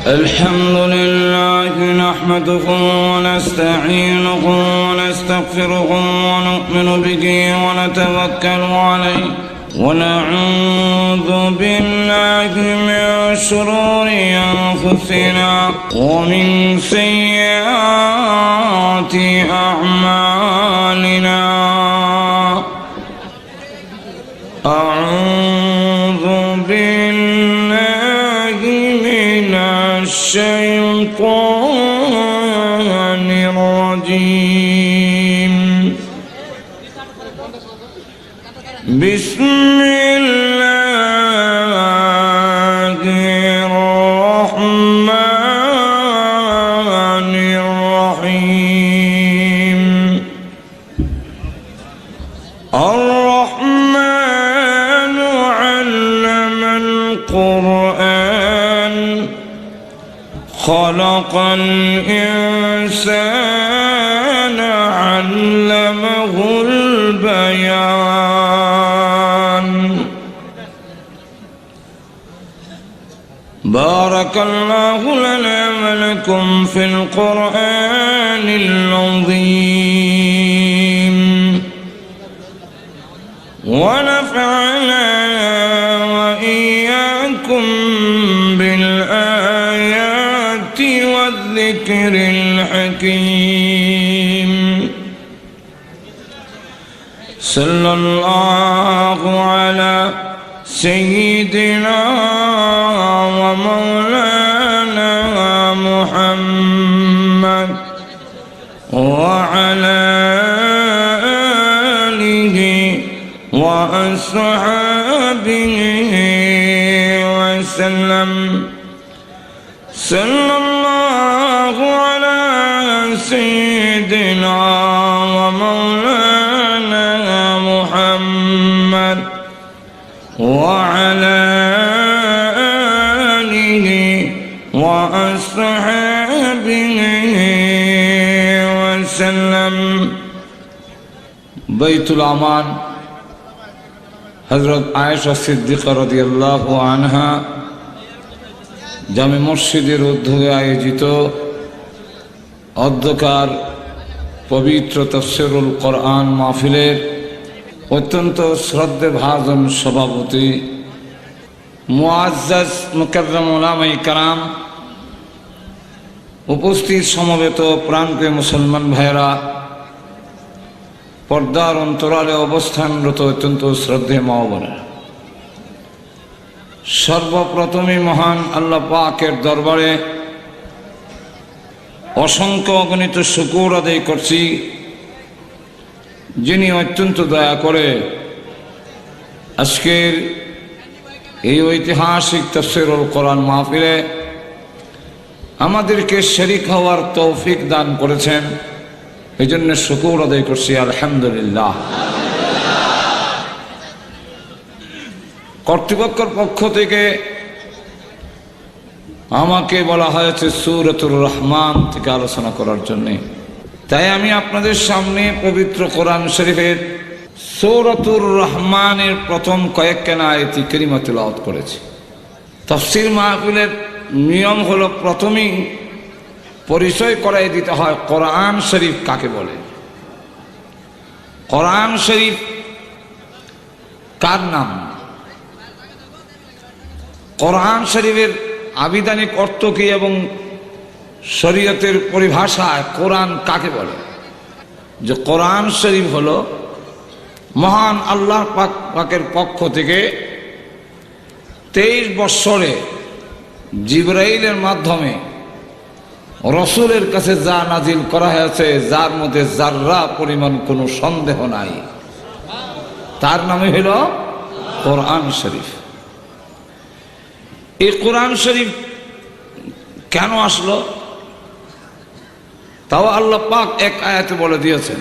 الحمد لله نحمده ونستعينه ونستغفره ونؤمن به ونتوكل عليه ونعوذ بالله من شرور أنفسنا ومن سيئات أعمالنا. أعوذ بالله من الشيطان الرجيم. بسم الله الرحمن الرحيم. الرحمن علم القرآن خلق الإنسان علمه البيان. بارك الله لنا ولكم في القرآن العظيم ونفعنا وإياكم بالآيات والذكر الحكيم. صلى الله على سيدنا ومولانا محمد وعلى آله وأصحابه وسلم. صلى الله على سيدنا ومولانا محمد وعلى آله وأصحابه وسلم. بيت الأمان হযরত আয়েশা সিদ্দিকা রাদিয়াল্লাহু আনহা জামে মসজিদের উদ্যোগে আয়োজিত অধ্যকার পবিত্র তাফসীরুল কোরআন মাহফিলের অত্যন্ত শ্রদ্ধেভাজন সভাপতি মুআজ্জাজ মুকাররম উলামায়ে কেরাম, উপস্থিত সমবেত প্রাণপ্রিয় মুসলমান ভাইয়েরা, পর্দার অন্তরালে অবস্থানরত অত্যন্ত শ্রদ্ধেয় মা ও বোনেরা, সর্বপ্রথমে মহান আল্লাহ পাকের দরবারে অসংখ্য অগণিত শুকর আদায় করছি, যিনি অত্যন্ত দয়া করে আজকের এই ঐতিহাসিক তাফসীরুল কোরআন মাহফিলে আমাদেরকে শরীক হওয়ার তৌফিক দান করেছেন। এই জন্য শুকর আদায় করছি, আলহামদুলিল্লাহ। কর্তৃপক্ষের পক্ষ থেকে আমাকে বলা হয়েছে সূরাতুর রহমান থেকে আলোচনা করার জন্য, তাই আমি আপনাদের সামনে পবিত্র কোরআন শরীফের সূরাতুর রহমানের প্রথম কয়েকখানা আয়াত কারিমা তেলাওয়াত করেছি। তাফসীর মাহফিলের নিয়ম হলো প্রথমেই পরিচয় করাই দিতে হয় কোরআন শরীফ কাকে বলে, কোরআন শরীফ কার নাম, কোরআন শরীফের আবিধানিক অর্থ কি এবং শরীয়তের পরিভাষায় কোরআন কাকে বলে। যে কোরআন শরীফ হলো মহান আল্লাহ পাকের পক্ষ থেকে 23 বৎসরে জিবরাইলের মাধ্যমে রসুলের কাছে যা নাজিল করা হয়েছে, যার মধ্যে যাররা পরিমাণ কোনো সন্দেহ নাই, তার নামে হল কোরআন শরীফ। এই কোরআন শরীফ কেন আসলো তাও আল্লাহ পাক এক আয়াতে বলে দিয়েছেন,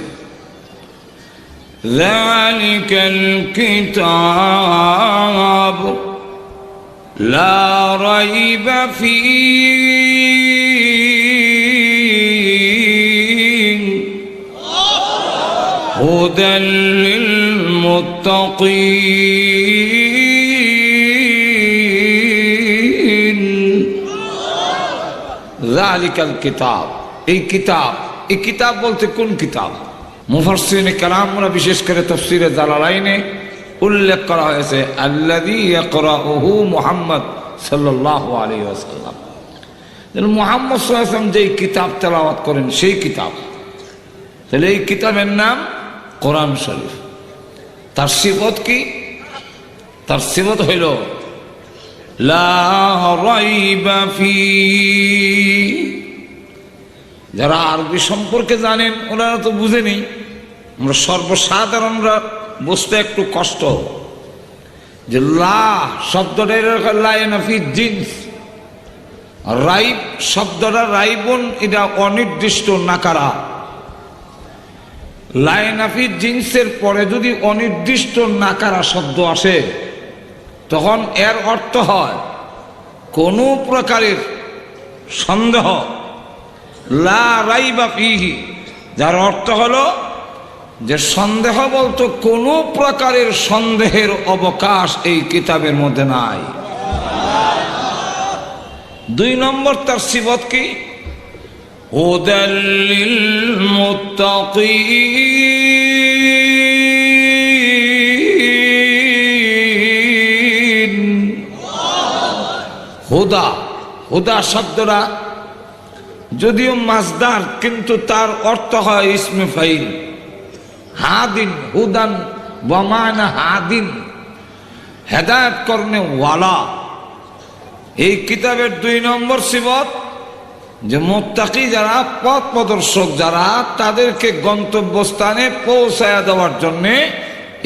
যালিকাল কিতাব লা রাইবা ফীহি হুদাল লিল মুত্তাকিন যালিকাল কিতাব, এই কিতাব, এই কিতাব বলতে কোন কিতাব? মুফাসসিরিনে কেরামরা বিশেষ করে তাফসীরে জালালাইনে উল্লেখ করা হয়েছে আল্লাযী ইয়াকরাউহু মুহাম্মদ সাল্লাল্লাহু আলাইহি ওয়াসাল্লাম। মুহাম্মদ সাল্লাল্লাহু আলাইহি ওয়াসাল্লাম যেই কিতাব তেলাওয়াত করেন সেই কিতাব। তাহলে এই কিতাবের নাম কোরআন শরীফ। তার সিফত কি? তার সিফত হইল লা রাইবা ফি। যারা আরবি সম্পর্কে জানেন ওনারা তো বুঝেনি, আমরা সর্বসাধারণরা বুঝতে একটু কষ্ট। যে লা শব্দটা লায়নাফি জিন্স, রাইব শব্দটা রাইবন, এটা অনির্দিষ্ট নাকারা। লায়নাফি জিন্সের পরে যদি অনির্দিষ্ট নাকারা শব্দ আসে তখন এর অর্থ হয় কোনো প্রকারের সন্দেহ। লা রাইবা ফিহি, যার অর্থ হলো যে সন্দেহ বলতো কোনো প্রকারের সন্দেহের অবকাশ এই কিতাবের মধ্যে নাই। 2 নম্বর তার সিফত কি? হুদাল লিল মুত্তাকিন। হুদা, হুদা শব্দটা যদিও মাসদার কিন্তু তার অর্থ হয় ইসমে ফাইল। হাদিন, হুদান ওয়ামানা হাদিন, হেদায়েত করনে ওয়ালা। এই কিতাবের 2 নম্বর সিফত যে মুত্তাকি যারা, পথ প্রদর্শক যারা, তাদেরকে গন্তব্যস্থানে পৌঁছায়া দেওয়ার জন্য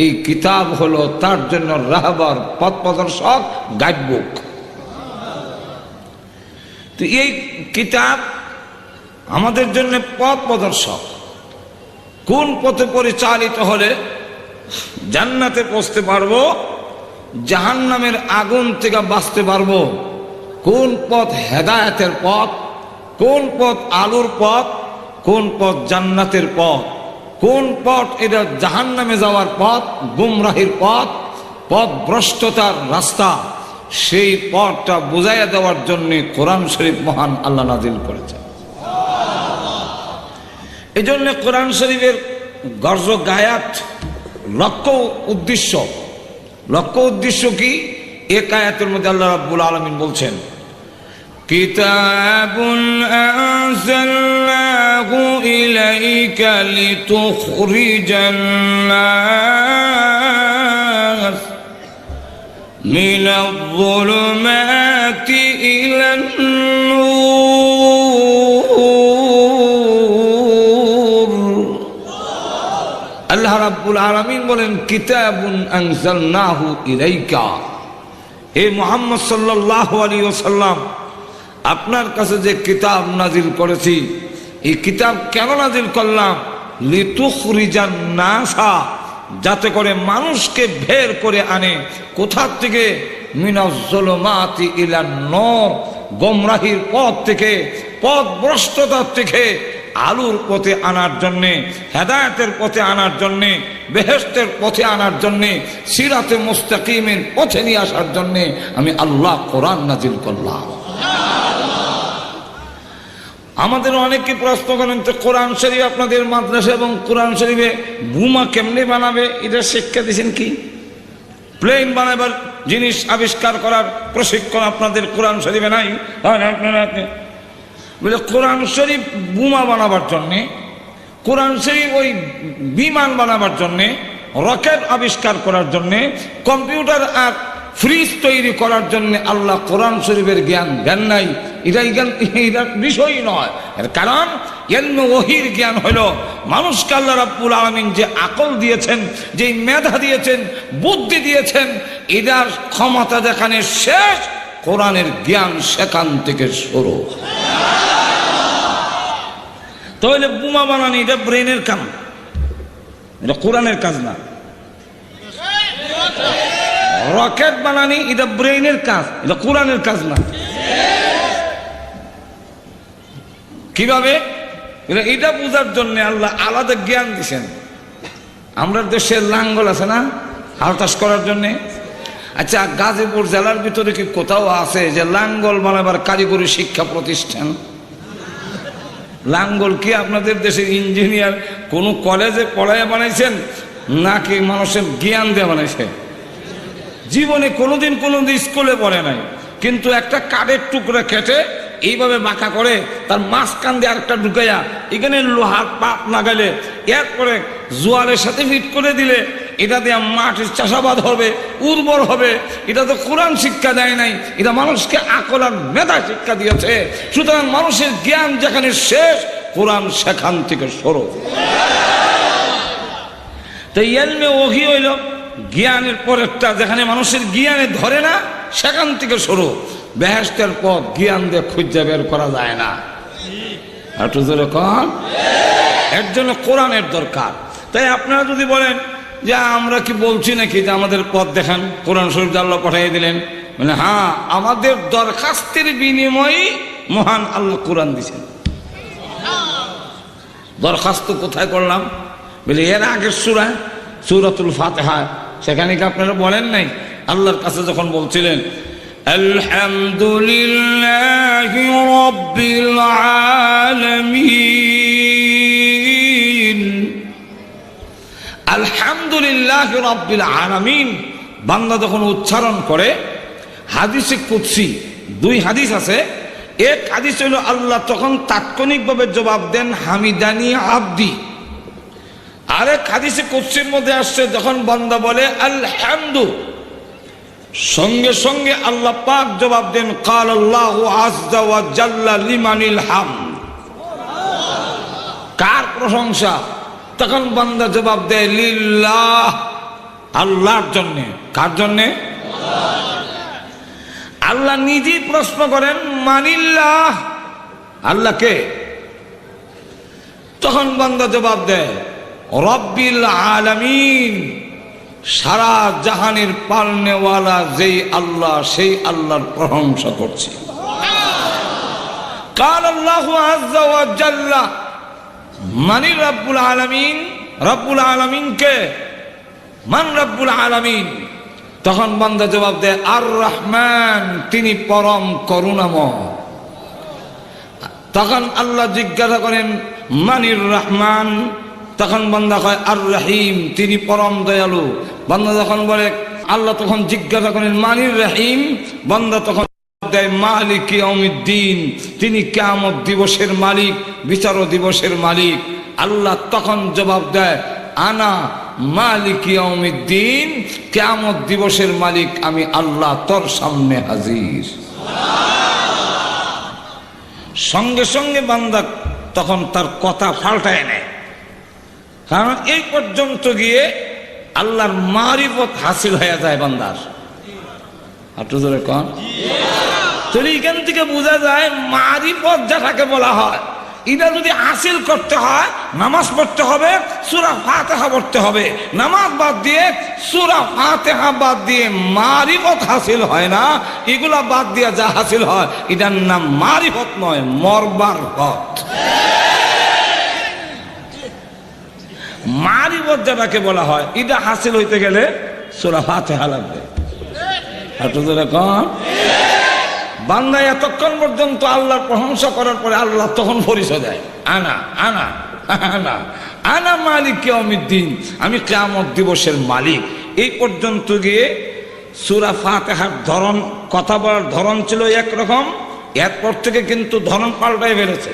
এই কিতাব হলো তার জন্য রাহবার, পথ প্রদর্শক, গাইডবুক। তো এই কিতাব আমাদের জন্য পথ প্রদর্শক। কোন পথে পরিচালিত হলে জান্নাতে পৌঁছতে পারবো, জাহান্নামের আগুন থেকে বাঁচতে পারবো, কোন পথ হেদায়েতের পথ, কোন পথ আলোর পথ, কোন পথ জান্নাতের পথ, কোন পথ এটা জাহান্নামে যাওয়ার পথ, গুমরাহির পথ, পথ ভ্রষ্টতার রাস্তা, সেই পথটা বুঝাইয়া দেওয়ার জন্য কোরআন শরীফ মহান আল্লাহ নাজিল করেছেন। এই জন্য কোরআন শরীফের গর্জ গায়াত, লক্ষ্য উদ্দেশ্য কি? এক আয়াতের মধ্যে আল্লাহ রাব্বুল আলামিন বলছেন কিতাবুন আনজালনাহু ইলাইকা লিতুখরিজান নাস মিনাল যুলুমাতি ইলান নূর। আল্লাহ রাব্বুল আলামিন বলেন কিতাবুন আনজালনাহু ইলাইকা, হে মুহাম্মদ সাল্লাল্লাহু আলাইহি ওয়াসাল্লাম, আপনার কাছে যে কিতাব নাজিল করেছি, এই কিতাব কেন নাজিল করলাম? লিতুখরিজান নাসা, যাতে করে মানুষকে বের করে আনে কোথা থেকে? মিনাজ যুলুমাতি ইলান নূর, গোমরাহির পথ থেকে, পথ ভ্রষ্টতার থেকে আলোর পথে আনার জন্যে, হেদায়েতের পথে আনার জন্যে, বেহেশতের পথে আনার জন্যে, সিরাতে মুস্তাকিমের পথে নিয়ে আসার জন্যে আমি আল্লাহ কোরআন নাজিল করলাম। আমাদের অনেকে প্রশ্ন করেন, তো কোরআন শরীফ আপনাদের মাদ্রাসা এবং কোরআন শরীফে বোমা কেমনে বানাবে, এটা শিক্ষা দিয়েছেন কি? প্লেন বানাবার জিনিস আবিষ্কার করার প্রশিক্ষণ আপনাদের কোরআন শরীফে নাই? আপনারা বলে কোরআন শরীফ বোমা বানাবার জন্যে, কোরআন শরীফ ওই বিমান বানাবার জন্যে, রকেট আবিষ্কার করার জন্যে, কম্পিউটার আর ফ্রিজ তৈরি করার জন্য আল্লাহ কোরআন শরীফের জ্ঞান দেন নাই। এটার বিষয় নয়। এর কারণ ইলমে ওহীর জ্ঞান হলো মানুষকে আল্লাহ রাব্বুল আলামিন যে আকল দিয়েছেন, যে মেধা দিয়েছেন, বুদ্ধি দিয়েছেন, এটার ক্ষমতা দেখানোর শেষ কোরআনের জ্ঞান সেখান থেকে শুরু। তাহলে বোমা বানানি এটা ব্রেনের কাম, এটা কোরআনের কাজ না। রকেট বানানি এটা ব্রেনের কাজ, এটা কোরআনের কাজ না। কিভাবে? এটা বুঝার জন্য আল্লাহ আলাদা জ্ঞান দিচ্ছেন। আমরা দেশের লাঙ্গল আছে না হাল চাষ করার জন্য? আচ্ছা, গাজীপুর জেলার ভিতরে কি কোথাও আছে যে লাঙ্গল বানাবার কারিগরি শিক্ষা প্রতিষ্ঠান? লাঙ্গল কি আপনাদের দেশের ইঞ্জিনিয়ার কোনো কলেজে পড়ায় বানাইছেন নাকি মানুষের জ্ঞান দিয়ে বানাইছে? জীবনে কোনোদিন স্কুলে পড়ে নাই, কিন্তু একটা কাঠের টুকরা কেটে এইভাবে বাঁকা করে তার মাঝখান দিয়ে আরেকটা ঢুকাইয়া এখানে লোহার পাত লাগাইলে এরপরে জোয়ারের সাথে ফিট করে দিলে এটা দিয়ে মাটির চাষাবাদ হবে, উর্বর হবে। এটা তো কোরআন শিক্ষা দেয় নাই, এটা মানুষকে আকল আর মেধা শিক্ষা দিয়েছে। সুতরাং মানুষের জ্ঞান যেখানে শেষ, কোরআন সেখান থেকে শুরু। তো ইলমে ওহী হইল জ্ঞানের পরেরটা, যেখানে মানুষের জ্ঞানে ধরে না সেখান থেকে শুরু। বেহেশতের পথ জ্ঞান দিয়ে খুঁজে বের করা যায় না। একটু জোরে কন। এর জন্য কোরআনের দরকার। তাই আপনারা যদি বলেন যে আমরা কি বলছি নাকি যে আমাদের পথ দেখান, কোরআন শরীফ আল্লাহ পাঠিয়ে দিলেন, মানে হ্যাঁ, আমাদের দরখাস্তের বিনিময়ে মহান আল্লাহ কোরআন দিয়েছেন। দরখাস্ত কোথায় করলাম বলে এর আগের সূরা সূরাতুল ফাতিহা, সেখানে কি আপনারা বলেন নাই আল্লাহর কাছে যখন বলছিলেন আলহামদুলিল্লাহি রাব্বিল আলামিন, আলহামদুলিল্লাহি রাব্বিল আলামিন বান্দা যখন উচ্চারণ করে, হাদিসে কুদসি দুই হাদিস আছে। এক হাদিস হইল আল্লাহ তখন তাৎক্ষণিকভাবে জবাব দেন হামিদানি আব্দি। আরেক হাদিসে কুদসির মধ্যে আসছে যখন বান্দা বলে আলহামদু, সঙ্গে সঙ্গে আল্লাহ পাক জবাব দেন কাল আল্লাহু আযজা ওয়া জাল্লা লিমানিল হামদ, কার প্রশংসা? তখন বান্দা জবাব দেয় লিল্লাহ, আল্লাহর জন্য। কার জন্য? আল্লাহ নিজেই প্রশ্ন করেন মানিল্লাহ, আল্লাহকে? তখন বান্দা জবাব দেয় রব্বিল আলামিন, সারা জাহানের পালনেওয়ালা যেই আল্লাহ, সেই আল্লাহর প্রশংসা করছি। কাল আল্লাহু আযজা ওয়া জাল্লা মানি রব্বুল আলামিন, রব্বুল আলামিন কে? মান রব্বুল আলামিন? তখন বান্দা জবাব দেয় আর রহমান, তিনি পরম করুণাময়। তখন আল্লাহ জিজ্ঞাসা করেন মানির রহমান? তখন বান্দা কয় আর রহিম, তিনি পরম দয়ালু। বান্দা যখন বলে, আল্লাহ তখন জিজ্ঞাসা করেন মানির রহিম? বান্দা তখন দেয় মালিক ইয়াউমিদ্দিন, তিনি কিয়ামত দিবসের মালিক, বিচার দিবসের মালিক। আল্লাহ তখন জবাব দেয় আনা মালিক ইয়াউমিদ্দিন, কিয়ামত দিবসের মালিক আমি আল্লাহ, তোর সামনে হাজির। সঙ্গে সঙ্গে বান্দা তখন তার কথা পাল্টায় নেয়, কারণ এই পর্যন্ত গিয়ে আল্লাহর মারিফত হাসিল হয়ে যায় বান্দার। একটু জোরে কন। তো এখান থেকে বোঝা যায় মারিফত যেটাকে বলা হয়, এটা যদি হাসিল করতে হয় নামাজ পড়তে হবে, সূরা ফাতিহা পড়তে হবে। নামাজ বাদ দিয়ে, সূরা ফাতিহা বাদ দিয়ে মারিফত হাসিল হয় না। এগুলা বাদ দিয়ে যা হাসিল হয় এটার নাম মারিফত নয়, মরবার পথ। মারিফত যেটাকে বলা হয়, এটা হাসিল হইতে গেলে সূরা ফাতিহা লাগবে। একটু জোরে কন। বান্দা এতক্ষণ পর্যন্ত আল্লাহর প্রশংসা করার পরে আল্লাহ তখন পরিচয় দেয় আনা আনা আনা আনা মালিক ইয়াউমিদ্দিন, আমি কিয়ামত দিবসের মালিক। এই পর্যন্ত গিয়ে সূরা ফাতিহার ধরন, কথা বলার ধরন ছিল একরকম, এরপর থেকে কিন্তু ধরন পাল্টাই ফেলেছে।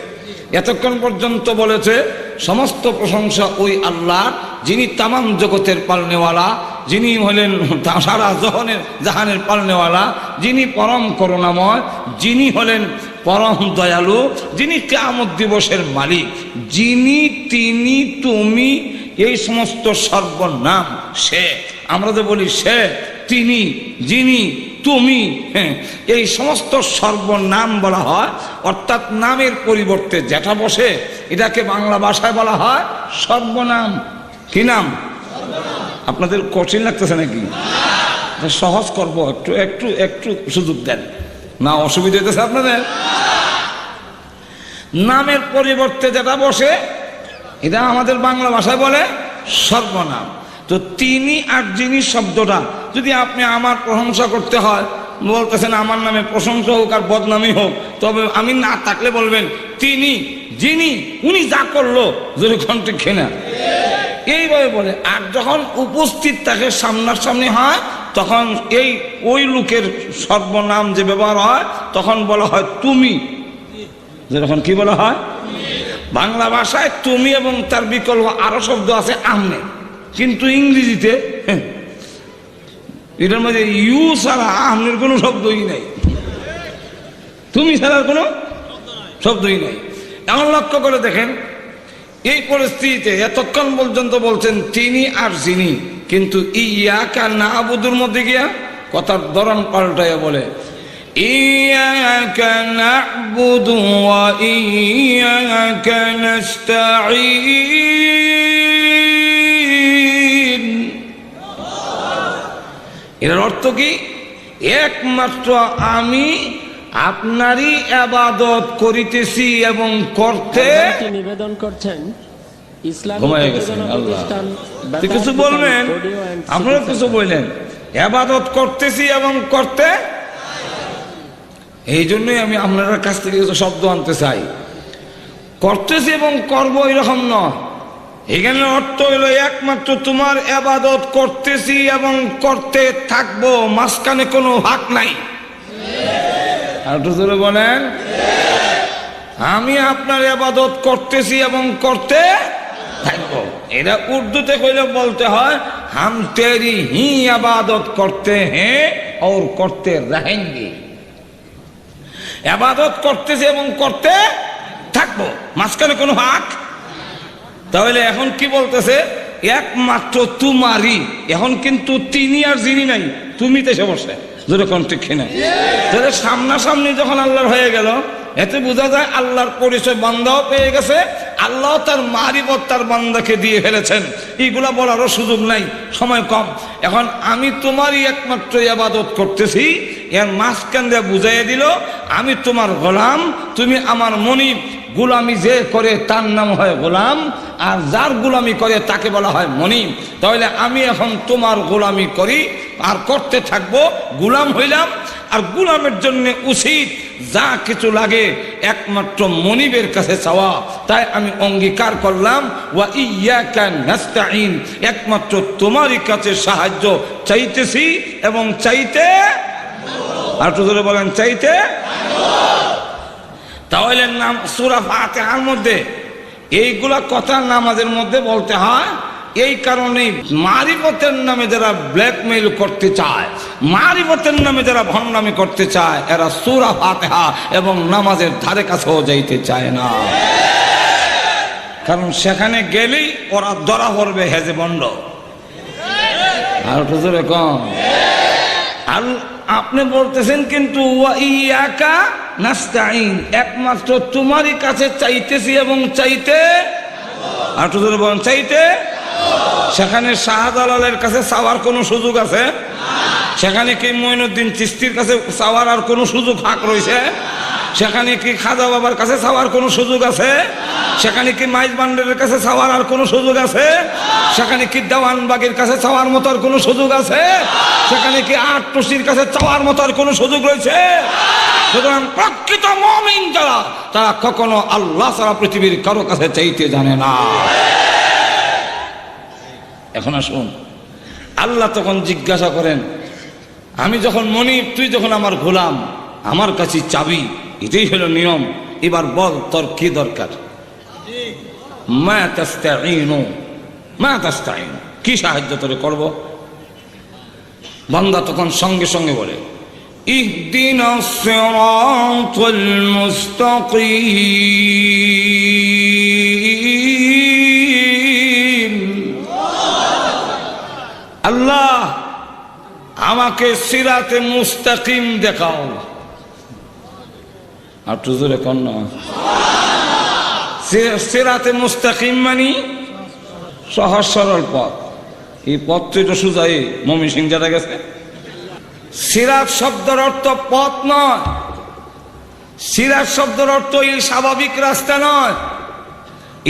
এতক্ষণ পর্যন্ত বলেছে সমস্ত প্রশংসা ওই আল্লাহ, যিনি তামাম জগতের পালনেওয়ালা, যিনি হলেন সারা জাহানের পালনেওয়ালা, যিনি পরম করুণাময়, যিনি হলেন পরম দয়ালু, যিনি কিয়ামত দিবসের মালিক, যিনি, তিনি, তুমি, এই সমস্ত সর্বনাম সে। আমরা তো বলি সে, তিনি, যিনি, তুমি, এই সমস্ত সর্বনাম বলা হয়। অর্থাৎ নামের পরিবর্তে যেটা বসে এটাকে বাংলা ভাষায় বলা হয় সর্বনাম। কি নাম? আপনাদের কঠিন লাগতেছে নাকি? সহজ করবো, একটু একটু একটু সুযোগ দেন না, অসুবিধা হইতেছে আপনাদের? নামের পরিবর্তে যেটা বসে এটা আমাদের বাংলা ভাষায় বলে সর্বনাম। তো তিনি আর যিনি শব্দটা যদি আপনি আমার প্রশংসা করতে হয় বলতেছেন আমার নামে প্রশংসা হোক আর বদনামই হোক, তবে আমি না থাকলে বলবেন তিনি যিনি উনি যা করলো যদি কণ্ঠে খেনা এইভাবে বলে। আর যখন উপস্থিত থাকে সামনাসামনি হয় তখন এই ওই লোকের সর্বনাম যে ব্যবহার হয় তখন বলা হয় তুমি। যখন কি বলা হয় বাংলা ভাষায় তুমি এবং তার বিকল্প আরো শব্দ আছে আমনে, কিন্তু ইংরেজিতে এটার মধ্যে ইউ ছাড়া আমনের কোনো শব্দই নাই, তুমি ছাড়ার কোনো শব্দই নাই। এমন লক্ষ্য করে দেখেন এই পরিস্থিতিতে এতক্ষণ পর্যন্ত বলছেন তিনি আর যিনি, কিন্তু ইয়াকা নাবুদুর মধ্যে গিয়া কথার ধরন পাল্টাইয়া বলে ইয়াকা নাবুদু ওয়া ইয়াকা নাস্তাঈন। এর অর্থ কি? একমাত্র আমি আপনারই ইবাদত করিতেছি এবং করতে নিবেদন করছেন কিছু বলবেন, আপনারা কিছু বললেন ইবাদত করতেছি এবং করতে। এই জন্যই আমি আপনার কাছ থেকে কিছু শব্দ আনতে চাই। করতেছি এবং করবো এরকম নয়, এখানে অর্থ হইল একমাত্র তোমার ইবাদত করতেছি এবং করতে থাকবো, মাঝখানে কোনো ভাগ নাই। আর একটু জোরে বলেন আমি আপনার ইবাদত করতেছি এবং করতে থাকবো। এটা উর্দুতে কইলে বলতে হয় হাম তেরি হি ইবাদত করতে হ্যাঁ और করতে रहेंगे। ইবাদত করতেছি এবং করতে থাকবো, মাঝখানে কোনো ভাগ। তাহলে এখন কি বলতেছে একমাত্র তোমারই, এখন কিন্তু তিনি আর যিনি নাই, তুমি তো এসে বসে যেরকম ঠিক কিনা। তাহলে সামনাসামনি যখন আল্লাহর হয়ে গেল এতে বোঝা যায় আল্লাহর পরিচয় বান্দাও পেয়ে গেছে, আল্লাহ তার মারিফত তার বান্দাকে দিয়ে ফেলেছেন। এইগুলা বলারও সুযোগ নাই, সময় কম। এখন আমি তোমারই একমাত্র ইবাদত করতেছি, এর মাঝখান দিয়ে বুঝাইয়া দিল আমি তোমার গোলাম, তুমি আমার মনিব। গোলামি যে করে তার নাম হয় গোলাম, আর যার গোলামি করে তাকে বলা হয় মনিব। তাহলে আমি এখন তোমার গোলামি করি আর করতে থাকবো, গোলাম হইলাম। আর গোলামের জন্য উচিত যা কিছু লাগে একমাত্র মনিবের কাছে চাওয়া। তাই আমি অঙ্গীকার করলাম ওয়া ইয়াকা নাস্তাঈন, একমাত্র তোমারই কাছে সাহায্য চাইতেছি এবং চাইতে, আর একটু জোরে বলেন চাইতে। তাহলে নাম সূরা ফাতিহার মধ্যে এইগুলা কথা নামাজের মধ্যে বলতে হয়। এই কারণেই মারিফতের নামে যারা ব্ল্যাকমেইল করতে চায়, মারিফতের নামে যারা ভণ্ডামি করতে চায়, এরা সূরা ফাতিহা এবং নামাজের ধারে কাছেও যাইতে চায় না। কারণ সেখানে গেলেই ওরা ধরা পড়বে হেজে বন্ড। আর একটু জোরে কম। আর আপনি বলতেছেন কিন্তু ওয়া ইয়াকা নাস্তাঈন, একমাত্র তোমারই কাছে চাইতেছি এবং চাইতে, আর একটু জোরে বলেন চাইতে। সেখানে শাহজালালের কাছে চাওয়ার কোনো সুযোগ আছে? সেখানে কি মঈনুদ্দিন চিশতির কাছে চাওয়ার আর কোনো সুযোগ ফাঁক রয়েছে? সেখানে কি খাজা বাবার কাছে চাওয়ার কোনো সুযোগ আছে? সেখানে কি মাইজ বান্ডারের কাছে চাওয়ার আর কোনো সুযোগ আছে? সেখানে কি দেওয়ানবাগের কাছে চাওয়ার মতো আর কোনো সুযোগ আছে? সেখানে কি আটটুসির কাছে চাওয়ার মতো আর কোনো সুযোগ রয়েছে? সুতরাং প্রকৃত মুমিন যারা, তারা কখনো আল্লাহ ছাড়া পৃথিবীর কারো কাছে চাইতে জানে না। এখন আসুন, আল্লাহ তখন জিজ্ঞাসা করেন আমি যখন মনিব, তুই যখন আমার গোলাম, আমার কাছে চাবি, এটাই হলো নিয়ম। এবার বল তোর কি দরকার? মা তাস্তাঈনু, মা তাস্তাঈনু, কি সাহায্য তোরে করব? বান্দা তখন সঙ্গে সঙ্গে বলে ইহদিনাস সিরাতাল মুস্তাকিম। আল্লাহ আমাকে সিরাতে মুস্তাকিম দেখাও। আর তো জোরে কর না। সিরাতে মুস্তাকিম মানে সহজ সরল পথ। এই পথ তো এটা সোজাই মমি সিং যারা গেছে। সিরাত শব্দের অর্থ পথ নয়, সিরাত শব্দের অর্থ এই স্বাভাবিক রাস্তা নয়,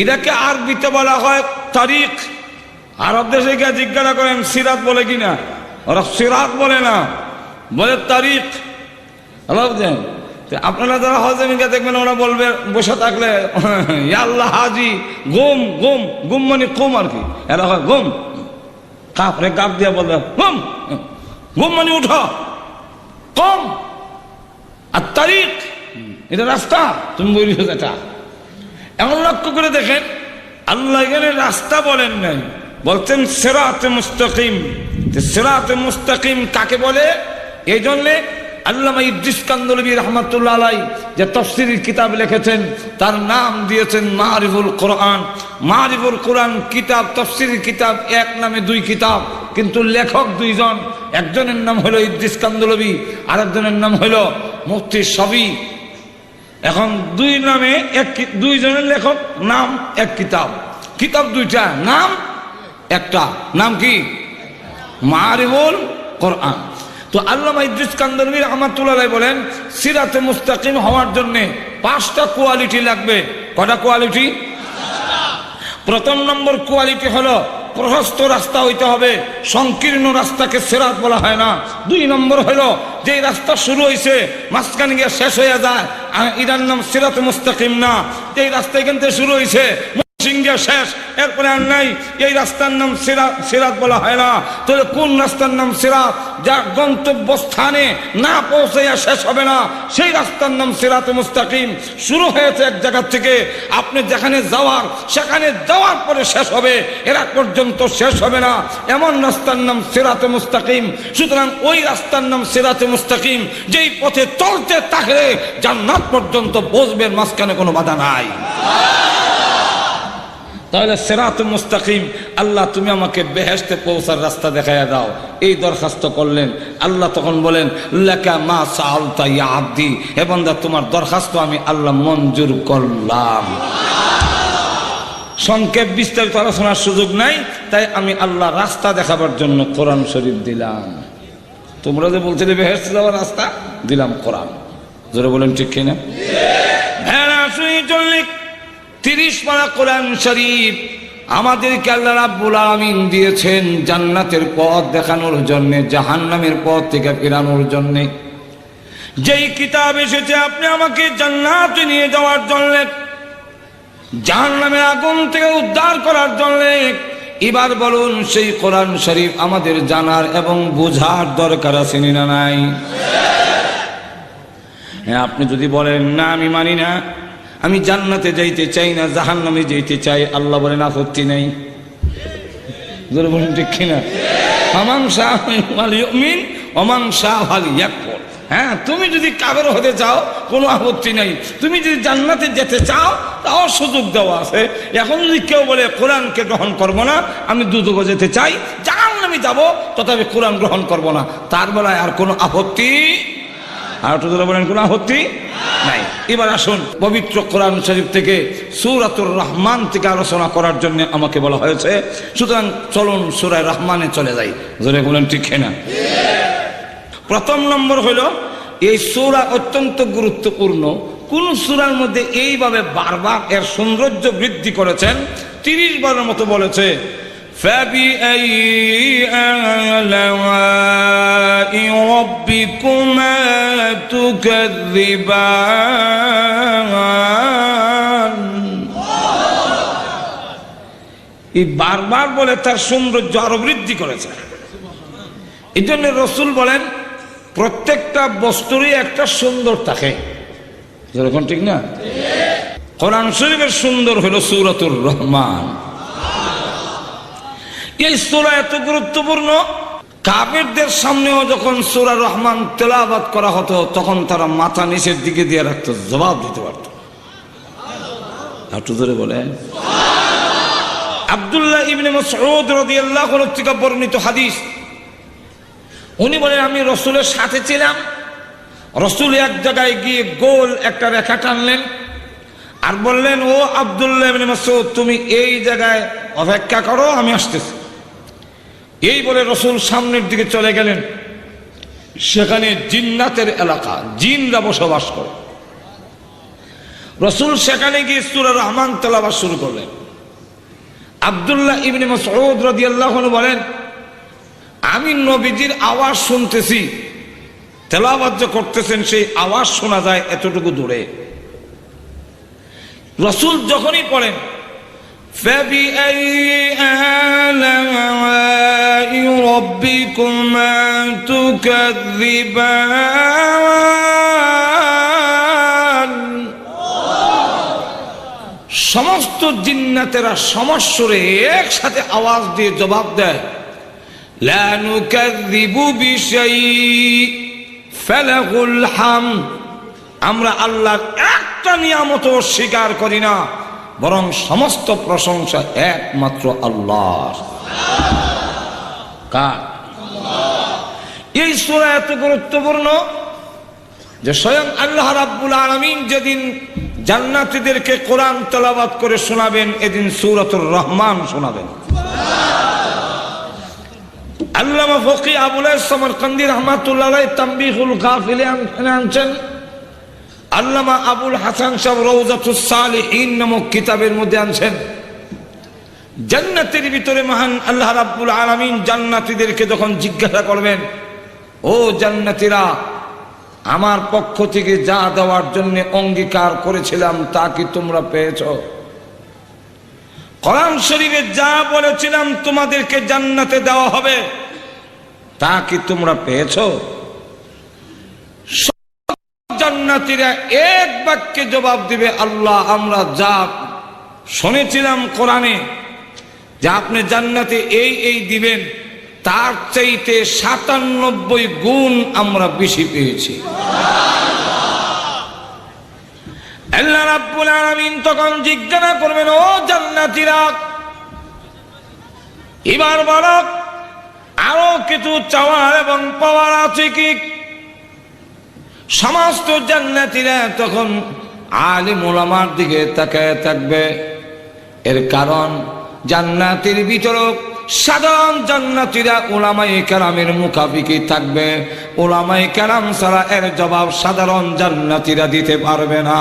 এটাকে আরবিতে বলা হয় তারিক। আরব দেশে গিয়ে জিজ্ঞাসা করেন সিরাত বলে কিনা, ওরা সিরাত বলে না, বলে তারিক। আল্লাহ বুঝলেন? আপনারা যারা হজমিকা দেখবেন ওরা বলবে বসে থাকলে ইয়া আল্লাহ হাজি গুম গুম গুম মানে কুম আর কি, এরা হয় গুম কাপড়ে কাপ দিয়া বলবে গুম গুম মানে উঠো, কম আর তারিখ এটা রাস্তা তুমি বলিস এটা। এমন লক্ষ্য করে দেখেন আল্লাহ এখানে রাস্তা বলেন নাই, বলছেন সিরাতে মুস্তাকিম। সিরাতে মুস্তাকিম কাকে বলে? এই জন্যে আল্লামা ইদ্রিস কান্দলবী রহমাতুল্লাহ আলাই যে তাফসীরের কিতাব লিখেছেন তার নাম দিয়েছেন মারিফুল কোরআন। মারিফুল কোরআন কিতাব তাফসীরের কিতাব, এক নামে দুই কিতাব, কিন্তু লেখক দুইজন। একজনের নাম হলো ইদ্রিস কান্দলবী, আরেকজনের নাম হলো মুফতি শফি। এখন দুই নামে এক, দুইজনের লেখক, নাম এক, কিতাব কিতাব দুইটা, নাম একটা। নাম কি? মারিফুল কোরআন। তো আল্লামা ইদ্রিস কান্দলবী রহমাতুল্লাহ আলাইহি বলেন সিরাতে মুস্তাকিম হওয়ার জন্য 5টা কোয়ালিটি লাগবে। কটা কোয়ালিটি? প্রথম নম্বর কোয়ালিটি হলো প্রশস্ত রাস্তা হইতে হবে, সংকীর্ণ রাস্তাকে সিরাত বলা হয় না। 2 নম্বর হলো যে রাস্তা শুরু হয়েছে মাঝখানে গিয়ে শেষ হয়ে যায়, এটার নাম সিরাতে মুস্তাকিম না। এই রাস্তা এখান থেকে শুরু হয়েছে সিংহা শেষ, এরপরে আর নাই, এই রাস্তার নাম সিরাত বলা হয় না। তাহলে কোন রাস্তার নাম সিরাত? যা গন্তব্যস্থানে না পৌঁছাইয়া শেষ হবে না, সেই রাস্তার নাম সিরাতে মুস্তাকিম। শুরু হয়েছে এক জায়গা থেকে, আপনি যেখানে যাওয়ার সেখানে যাওয়ার পরে শেষ হবে, এর আগ পর্যন্ত শেষ হবে না, এমন রাস্তার নাম সিরাতে মুস্তাকিম। সুতরাং ওই রাস্তার নাম সিরাতে মুস্তাকিম, যেই পথে চলতে থাকলে জান্নাত পর্যন্ত পৌঁছবেন, মাঝখানে কোনো বাধা নাই। তাহলে সিরাত মুস্তাকিম, আল্লাহ তুমি আমাকে বেহেশতে পৌঁছার রাস্তা দেখাইয়া দাও, এই দরখাস্ত করলেন। আল্লাহ তখন বলেন লাকা মা সাআলতা ইয়া আবদি, হে বান্দা তোমার দরখাস্ত আমি আল্লাহ মঞ্জুর করলাম। সংক্ষেপ বিস্তারিত আলোচনার সুযোগ নাই, তাই আমি আল্লাহ রাস্তা দেখাবার জন্য কোরআন শরীফ দিলাম। তোমরা যে বলছিলে বেহেশতে যাওয়ার রাস্তা, দিলাম কোরআন। জোরে বলেন ঠিক কিনা? হ্যাঁ, 30 পারা কোরআন শরীফ আমাদেরকে আল্লাহ রাব্বুল আলামিন দিয়েছেন জান্নাতের পথ দেখানোর জন্য, জাহান্নামের পথ থেকে ফেরানোর জন্য। যেই কিতাব এসেছে আপনি আমাকে জান্নাতে নিয়ে যাওয়ার জন্য, জাহান্নামের আগুন থেকে উদ্ধার করার জন্য, এবার বলুন সেই কোরআন শরীফ আমাদের জানার এবং বোঝার দরকার আছে না নাই? হ্যাঁ, আপনি যদি বলেন না আমি মানি না, আমি জান্নাতে যাইতে চাই না, জাহান্নামে যাইতে চাই, আল্লাহ বলেন আপত্তি নেই। জোরে বলেন ঠিক কিনা? ফামান শাআ ফালইউমিন ওয়া মান শাআ ফালইয়াকফুর। হ্যাঁ, তুমি যদি কাফের হতে চাও কোনো আপত্তি নেই, তুমি যদি জান্নাতে যেতে চাও তাও সুযোগ দেওয়া আছে। এখন যদি কেউ বলে কোরআনকে গ্রহণ করবো না, আমি দুদকে যেতে চাই, জাহান্নামে যাব, তথাপি কোরআন গ্রহণ করবো না, তার বেলায় আর কোনো আপত্তি, আর তো বলেন কোনো আপত্তি নাই। এবার আসুন পবিত্র কোরআন শরীফ থেকে সূরাতুর রহমান থেকে আলোচনা করার জন্য আমাকে বলা হয়েছে। সুতরাং চলুন সূরা রহমানে চলে যাই। জোরে বলেন ঠিক না? প্রথম নম্বর হলো এই সূরা অত্যন্ত গুরুত্বপূর্ণ। কোন সূরার মধ্যে এইভাবে বারবার এর সৌন্দর্য বৃদ্ধি করেছেন, 30 বারের মতো বলেছে فبأي آلاء ربكما تكذبان। এই বারবার বলে তার সৌন্দর্য আরো বৃদ্ধি করেছে। এই জন্য রাসূল বলেন প্রত্যেকটা বস্তুরই একটা সুন্দর থাকে, যেরকম ঠিক না? কোরআন শরীফের সুন্দর হলো সূরাতুর রহমান। এই সূরা এত গুরুত্বপূর্ণ, কাফেরদের সামনেও যখন সূরা রহমান তেলাওয়াত করা হতো তখন তারা মাথা নিচের দিকে দিয়ে রাখতো, জবাব দিতে পারত। একটু ধরে বলেন। আব্দুল্লাহ ইবনে মাসউদ রাদিয়াল্লাহু আনহু থেকে বর্ণিত হাদিস, উনি বলেন আমি রাসূলের সাথে ছিলাম, রাসূল এক জায়গায় গিয়ে গোল একটা রেখা টানলেন আর বললেন ও আব্দুল্লাহ ইবনে মাসউদ তুমি এই জায়গায় অপেক্ষা করো, আমি আসতেছি। এই বলে রাসূল সামনের দিকে চলে গেলেন। সেখানে জিন্নাতের এলাকা, জিনরা বসবাস করে। রাসূল সেখানে গিয়ে সূরা রহমান তেলাওয়াত শুরু করলেন। আব্দুল্লাহ ইবনে মাসউদ রাদিয়াল্লাহু আনহু বলেন আমি নবীজির আওয়াজ শুনতেছি, তেলাওয়াত যে করতেছেন সেই আওয়াজ শোনা যায় এতটুকু দূরে। রাসূল যখনই পড়েন فَبِأَيِّ آلَاءِ رَبِّكُمَا تُكَذِّبَانِ সমস্ত জিন্নাতেরা সমস্বরে একসাথে আওয়াজ দিয়ে জবাব দেয় লা নুকাযযিবু বিশাইইন ফালাহুল হামদ, আমরা আল্লাহর একটা নিয়ামত স্বীকার করি না, বরং সমস্ত প্রশংসা একমাত্র আল্লাহর। কার? এই সূরা এত গুরুত্বপূর্ণ যে স্বয়ং আল্লাহ রাব্বুল আলামিন যেদিন জান্নাতীদেরকে কোরআন তেলাওয়াত করে শোনাবেন এদিন সূরাতুর রহমান শোনাবেন। আল্লামা ফকি আবুল সামরকান্দি রাহমাতুল্লাহ আলাইহি তানবীহুল গাফিলে আনছেন। আল্লামা আবুল হাসান সাহেব রওজাতুস সালিহিন নামক কিতাবের মধ্যে আনছেন জান্নাতের ভিতরে মহান আল্লাহ রাব্বুল আলামিন জান্নাতীদেরকে যখন জিজ্ঞাসা করবেন, ও জান্নাতীরা, আমার পক্ষ থেকে যা দেওয়ার জন্য অঙ্গীকার করেছিলাম তা কি তোমরা পেয়েছো? কোরআন শরীফে যা বলেছিলাম তোমাদেরকে জান্নাতে দেওয়া হবে তা কি তোমরা পেয়েছো? জান্নাতীরা এক বাক্যে জবাব দিবে, আল্লাহ আমরা যা শুনেছিলাম কোরআনে যে আপনি জান্নাতে এই এই দিবেন তার চাইতে ৯৭ গুণ আমরা বেশি পেয়েছি। আল্লাহ রাব্বুল আলামিন তখন জিজ্ঞাসা করবেন, ও জান্নাতীরা, এবার বলো আরো কিছু চাওয়ার এবং পাওয়ার আছে কি? সমস্ত জান্নাতীরা তখন আলিম উলামার দিকে তাকায় থাকবে। এর কারণ জান্নাতের ভিতরে সাধারণ জান্নাতীরা উলামায়ে কেরামের মুখাপিকি থাকবে। উলামায়ে কেরাম ছাড়া এর জবাব সাধারণ জান্নাতীরা দিতে পারবে না।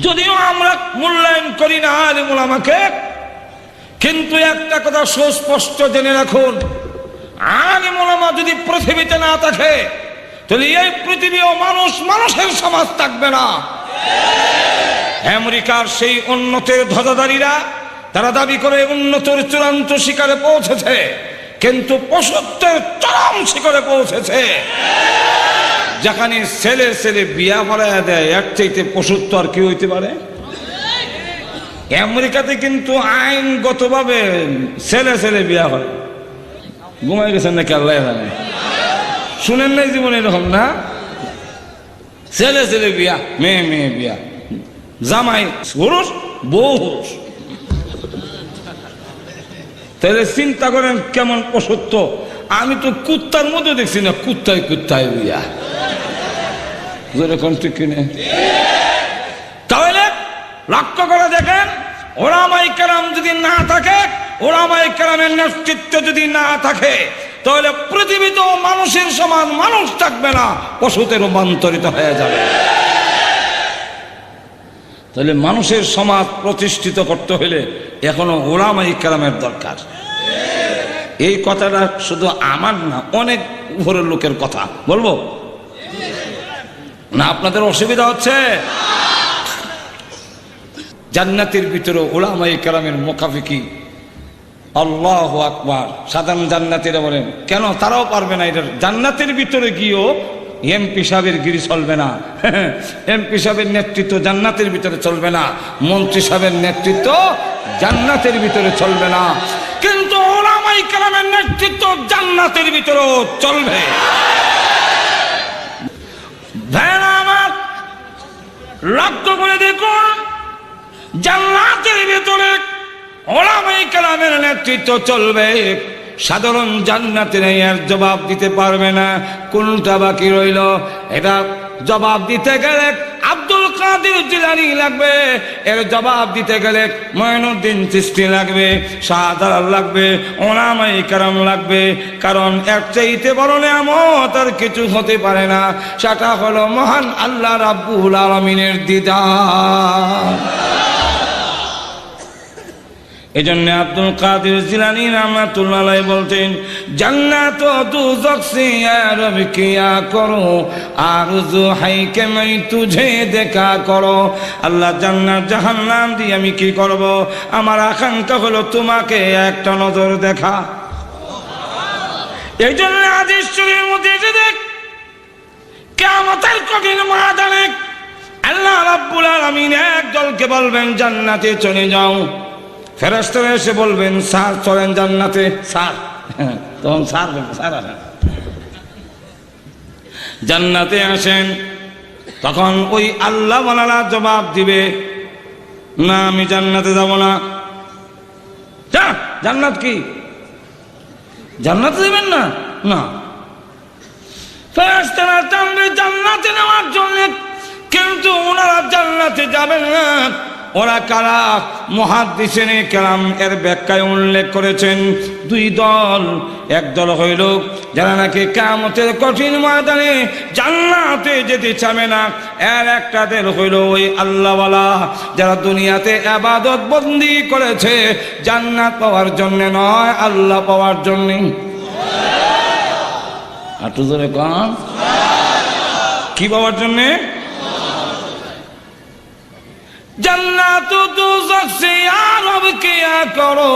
যদিও আমরা মূল্যায়ন করি না আলিম উলামাকে, কিন্তু একটা কথা সুস্পষ্ট জেনে রাখুন, আলিম উলামা যদি পৃথিবীতে না থাকে তাহলে এই পৃথিবী ও মানুষের সমাজ থাকবে না। আমেরিকার সেই উন্নতের ধ্বজাধারীরা তারা দাবি করে উন্নতির চূড়ান্ত শিখরে পৌঁছেছে, কিন্তু পশুত্বের চরম শিখরে পৌঁছেছে। যেখানে ছেলে ছেলে বিয়া পড়াইয়া দেয়, এর চাইতে পশুত্ব আর কি হইতে পারে? আমেরিকাতে কিন্তু আইনগতভাবে ছেলে ছেলে বিয়া হয়। ঘুমাই গেছেন নাকি আল্লাহ জানে, শুনেন নাই জীবনে এরকম না? ছেলে ছেলে বিয়া, মেয়ে মেয়ে বিয়া, জামাই পুরুষ বউ পুরুষ। তাহলে চিন্তা করেন কেমন পশুত্ব। আমি তো কুত্তার মধ্যে দেখছি না, কুত্তায় কুত্তায় বিয়া। যেরকম ঠিক কিনে তাহলে লক্ষ্য করে দেখেন, উলামায়ে কেরাম যদি না থাকে, উলামায়ে কেরামের নেতৃত্ব যদি না থাকে, তাহলে পৃথিবীতে মানুষের সমান মানুষ থাকবে না, পশুতে রূপান্তরিত হয়ে যাবে। তাহলে মানুষের সমাজ প্রতিষ্ঠিত করতে হলে এখনো উলামায়ে কেরামের দরকার। এই কথাটা শুধু আমার না, অনেক উপরের লোকের কথা বলবো না? আপনাদের অসুবিধা হচ্ছে? জান্নাতের ভিতরে উলামায়ে কেরামের মুখাফিকি। আল্লাহু আকবার। সাধারণ জান্নাতীরা বলেন কেন তারাও পারবে না এটা? জান্নাতের ভিতরে গিয়েও এমপি সাহেবের গিরি চলবে না, এমপি সাহেবের নেতৃত্ব জান্নাতের ভিতরে চলবে না, মন্ত্রী সাহেবের নেতৃত্ব জান্নাতের ভিতরে চলবে না, কিন্তু উলামায়ে কেরামের নেতৃত্ব জান্নাতের ভিতরেও চলবে। আমার লক্ষ্য করে দেখুন, জান্নাতের ভিতরে উলামায়ে কেরামের নেতৃত্ব চলবে, সাধারণ জান্নাতীরা এর জবাব দিতে পারবে না। কোনটা বাকি রইল? এটা জবাব দিতে গেলে আব্দুল কাদের জিলানী লাগবে, এর জবাব দিতে গেলে মঈনুদ্দিন চিশতি লাগবে, শাহজালাল লাগবে, উলামায়ে কেরাম লাগবে। কারণ এর চাইতে বড় নিয়ামত আর কিছু হতে পারে না, সেটা হলো মহান আল্লাহ রাব্বুল আলামিনের দিদার। এজন্য আব্দুল কাদের জিলানী রাহমাতুল্লাহ আলাইহি বলতেন, জান্নাত ও দুজখ সে ইয়া রব কিয়া করো, আরজু হাই কে मैं तुझे দেখা করো। আল্লাহ, জান্নাত জাহান্নাম দিয়ে আমি কি করব? আমার আকাঙ্ক্ষা হলো তোমাকে একটা নজর দেখা। এই জন্য হাদিস শরীফের মধ্যে এসে দেখ, কিয়ামতের কঠিন ময়দানে আল্লাহ রাব্বুল আলামিন এক দলকে বলবেন জান্নাতে চলে যাও। ফেরেশতারা এসে বলবেন স্যার চলেন জান্নাতে। স্যার তখন স্যার আসেন, জান্নাতে আসেন। তখন ওই আল্লাহ ওয়ালারা জবাব দিবে, না আমি জান্নাতে যাব না। জান্নাত কি? জান্নাতে যাবেন না? না। ফেরেশতারা টানবে জান্নাতে নেওয়ার জন্য, কিন্তু ওনারা জান্নাতে যাবেন না। ওরা কারা? মুহাদ্দিসিনে কেরাম এর ব্যাখ্যায় উল্লেখ করেছেন দুই দল। এক দল হইল যারা নাকি কিয়ামতের কঠিন ময়দানে জান্নাতে যেতে চাবে না। এর একটা দল হইল ওই আল্লাহওয়ালা, যারা দুনিয়াতে ইবাদত বন্দি করেছে জান্নাত পাওয়ার জন্য নয়, আল্লাহ পাওয়ার জন্য। একটু জোরে কোন, কি পাওয়ার জন্য? जन्नत दोज़ख से या रब किया करो,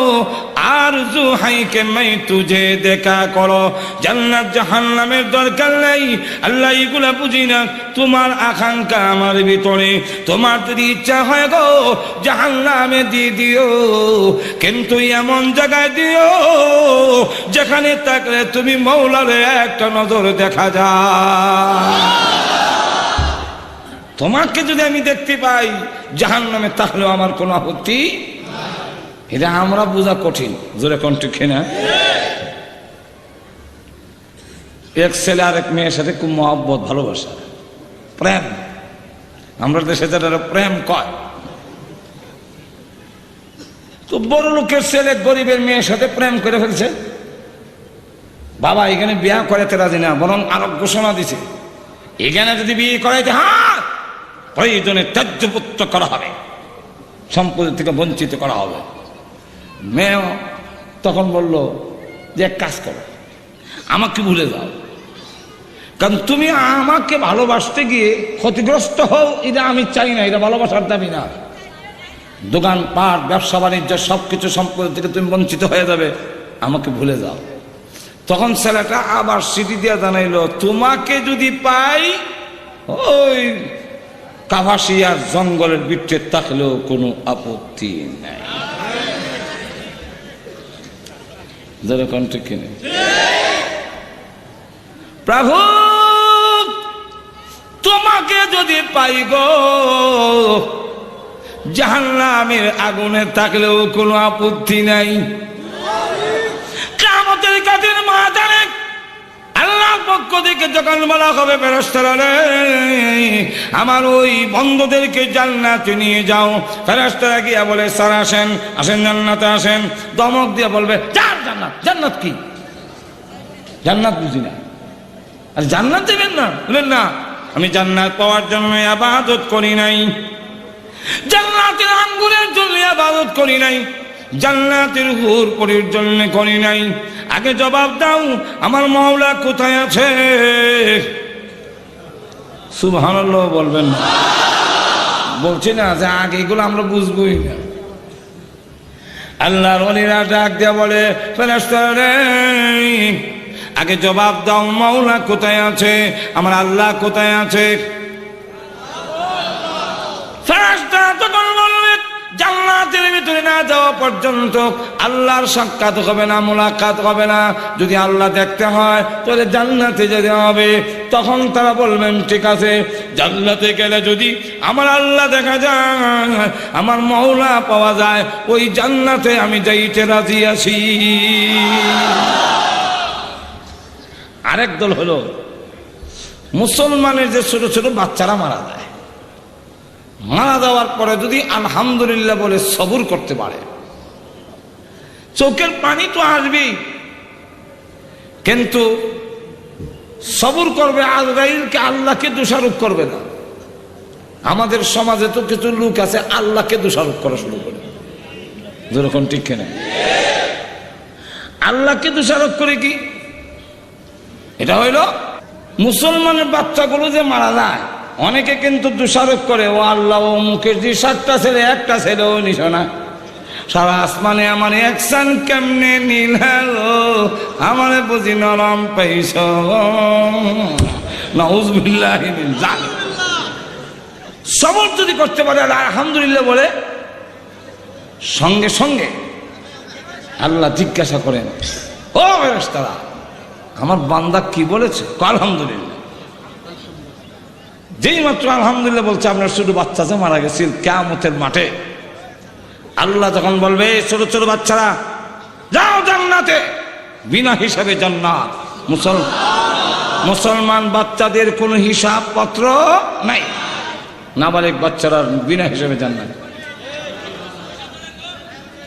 आरज़ू है कि मैं तुझे देखा करो। জান্নাত জাহান্নামের দরকার নাই, আল্লাহ এগুলা বুঝি না। তোমার আকাঙ্ক্ষা আমার ভিতরে, তোমার যদি ইচ্ছা হয় গো জাহান্নামে দিয়ে দিও, কিন্তু এমন জায়গায় দিও যেখানে থাকলে তুমি মওলারে একটা নজর দেখা যায়। তোমাকে যদি আমি দেখতে পাই জাহান্নামে, তাহলে আমার কোনো আপত্তি। এটা আমরা বোঝা কঠিন, জোরে কোন ঠিক না? এক ছেলে আর এক মেয়ের সাথে খুব মহব্বত, ভালোবাসা, প্রেম। আমরা দেশে যারা প্রেম কয়, তো বড় লোকের ছেলে গরিবের মেয়ের সাথে প্রেম করে ফেলছে। বাবা এখানে বিয়ে করাতে রাজি না, বরং আরো ঘোষণা দিছে এখানে যদি বিয়ে করাইতে হ্যাঁ প্রয়োজনে ত্যায্যপুত্র করা হবে, সম্পত্তি থেকে বঞ্চিত করা হবে। মেয়ে তখন বলল যে এক কাজ করো, আমাকে ভুলে যাও, কারণ তুমি আমাকে ভালোবাসতে গিয়ে ক্ষতিগ্রস্ত হও, এটা আমি চাই না, এটা ভালোবাসার দাবি না। দোকানপাট, ব্যবসা বাণিজ্য সবকিছু সম্পত্তি থেকে তুমি বঞ্চিত হয়ে যাবে, আমাকে ভুলে যাও। তখন ছেলেটা আবার সিটি দিয়ে জানাইলো, তোমাকে যদি পাই ওই কাভাসিয়ার জঙ্গলের ভিতরে থাকলেও কোনো আপত্তি নাই। যেরকম ঠিক কিনে প্রভু তোমাকে যদি পাই গো জাহান্নামের আগুনে থাকলেও কোনো আপত্তি নাই। কিয়ামতের কঠিন ময়দানে আল্লাহর পক্ষ থেকে যখন বলা হবে ফেরেশতারা রে আমার ওই বন্ধুদেরকে জান্নাতে নিয়ে যাও, ফেরেশতারা গিয়ে বলে স্যার আসেন, আসেন জান্নাতে আসেন। ধমক দিয়ে বলবে যার জান্নাত, জান্নাত কি? জান্নাত বুঝি না, আর জান্নাত দেবেন না? বলেন না, আমি জান্নাত পাওয়ার জন্য ইবাদত করি নাই, জান্নাতের আঙ্গুরের জন্য ইবাদত করি নাই, জান্নাতের হুর পরির জন্য করি নাই। আগে জবাব দাও আমার মাওলা কোথায় আছে? সুবহানাল্লাহ বলবেন না, বলছি না যে আগে এগুলো আমরা বুঝবই না। আল্লাহর ওলিরা ডাক দিয়ে বলে ফেরেশতারা রে আগে জবাব দাও মাওলা কোথায় আছে, আমার আল্লাহ কোথায় আছে? ফেরেশতারা তখন বলবে জান্নাতের ভিতরে না যাওয়া পর্যন্ত আল্লাহর সাক্ষাৎ হবে না, মোলাকাত হবে না। যদি আল্লাহ দেখতে হয় তাহলে জান্নাতে যেতে হবে। তখন তারা বলবেন ঠিক আছে, জান্নাতে গেলে যদি আমার আল্লাহ দেখা যায়, আমার মাওলা পাওয়া যায়, ওই জান্নাতে আমি যাইতে রাজি আছি। আরেক দল হলো মুসলমানের যে ছোট ছোট বাচ্চারা মারা যায়, মারা যাওয়ার পরে যদি আলহামদুলিল্লাহ বলে সবুর করতে পারে, চোখের পানি তো আসবেই, কিন্তু সবুর করবে, আজরাইলকে আল্লাহকে দোষারোপ করবে না। আমাদের সমাজে তো কিছু লোক আছে আল্লাহকে দোষারোপ করা শুরু করে, যেরকম ঠিক কেন আল্লাহকে দোষারোপ করে কি? এটা হইল মুসলমানের বাচ্চাগুলো যে মারা যায়, অনেকে কিন্তু দোষারোপ করে, ও আল্লাহ ও মুখের যে 7টা ছেলে, একটা ছেলেও নিছ না, সারা আসমানে আমার একসান কেমনে নীল হলো, আমারে বুঝি নরম পাইছ। নাউযুবিল্লাহি মিন যালিক। সবর যদি করতে পারে আলহামদুলিল্লাহ বলে, সঙ্গে সঙ্গে আল্লাহ জিজ্ঞাসা করেন, ও ফেরেশতারা আমার বান্দা কি বলেছে? আলহামদুলিল্লাহ। যেই মাত্র আলহামদুলিল্লাহ বলছে, আপনার ছোট বাচ্চা যে মারা গেছিল কিয়ামতের মাঠে, আল্লাহ তখন বলবে, ছোট ছোট বাচ্চারা যাও জান্নাতে, বিনা হিসাবে জান্নাত। মুসলমান বাচ্চাদের কোনো হিসাব পত্র নাই, নাবালিগ বাচ্চারা বিনা হিসাবে জান্নাত।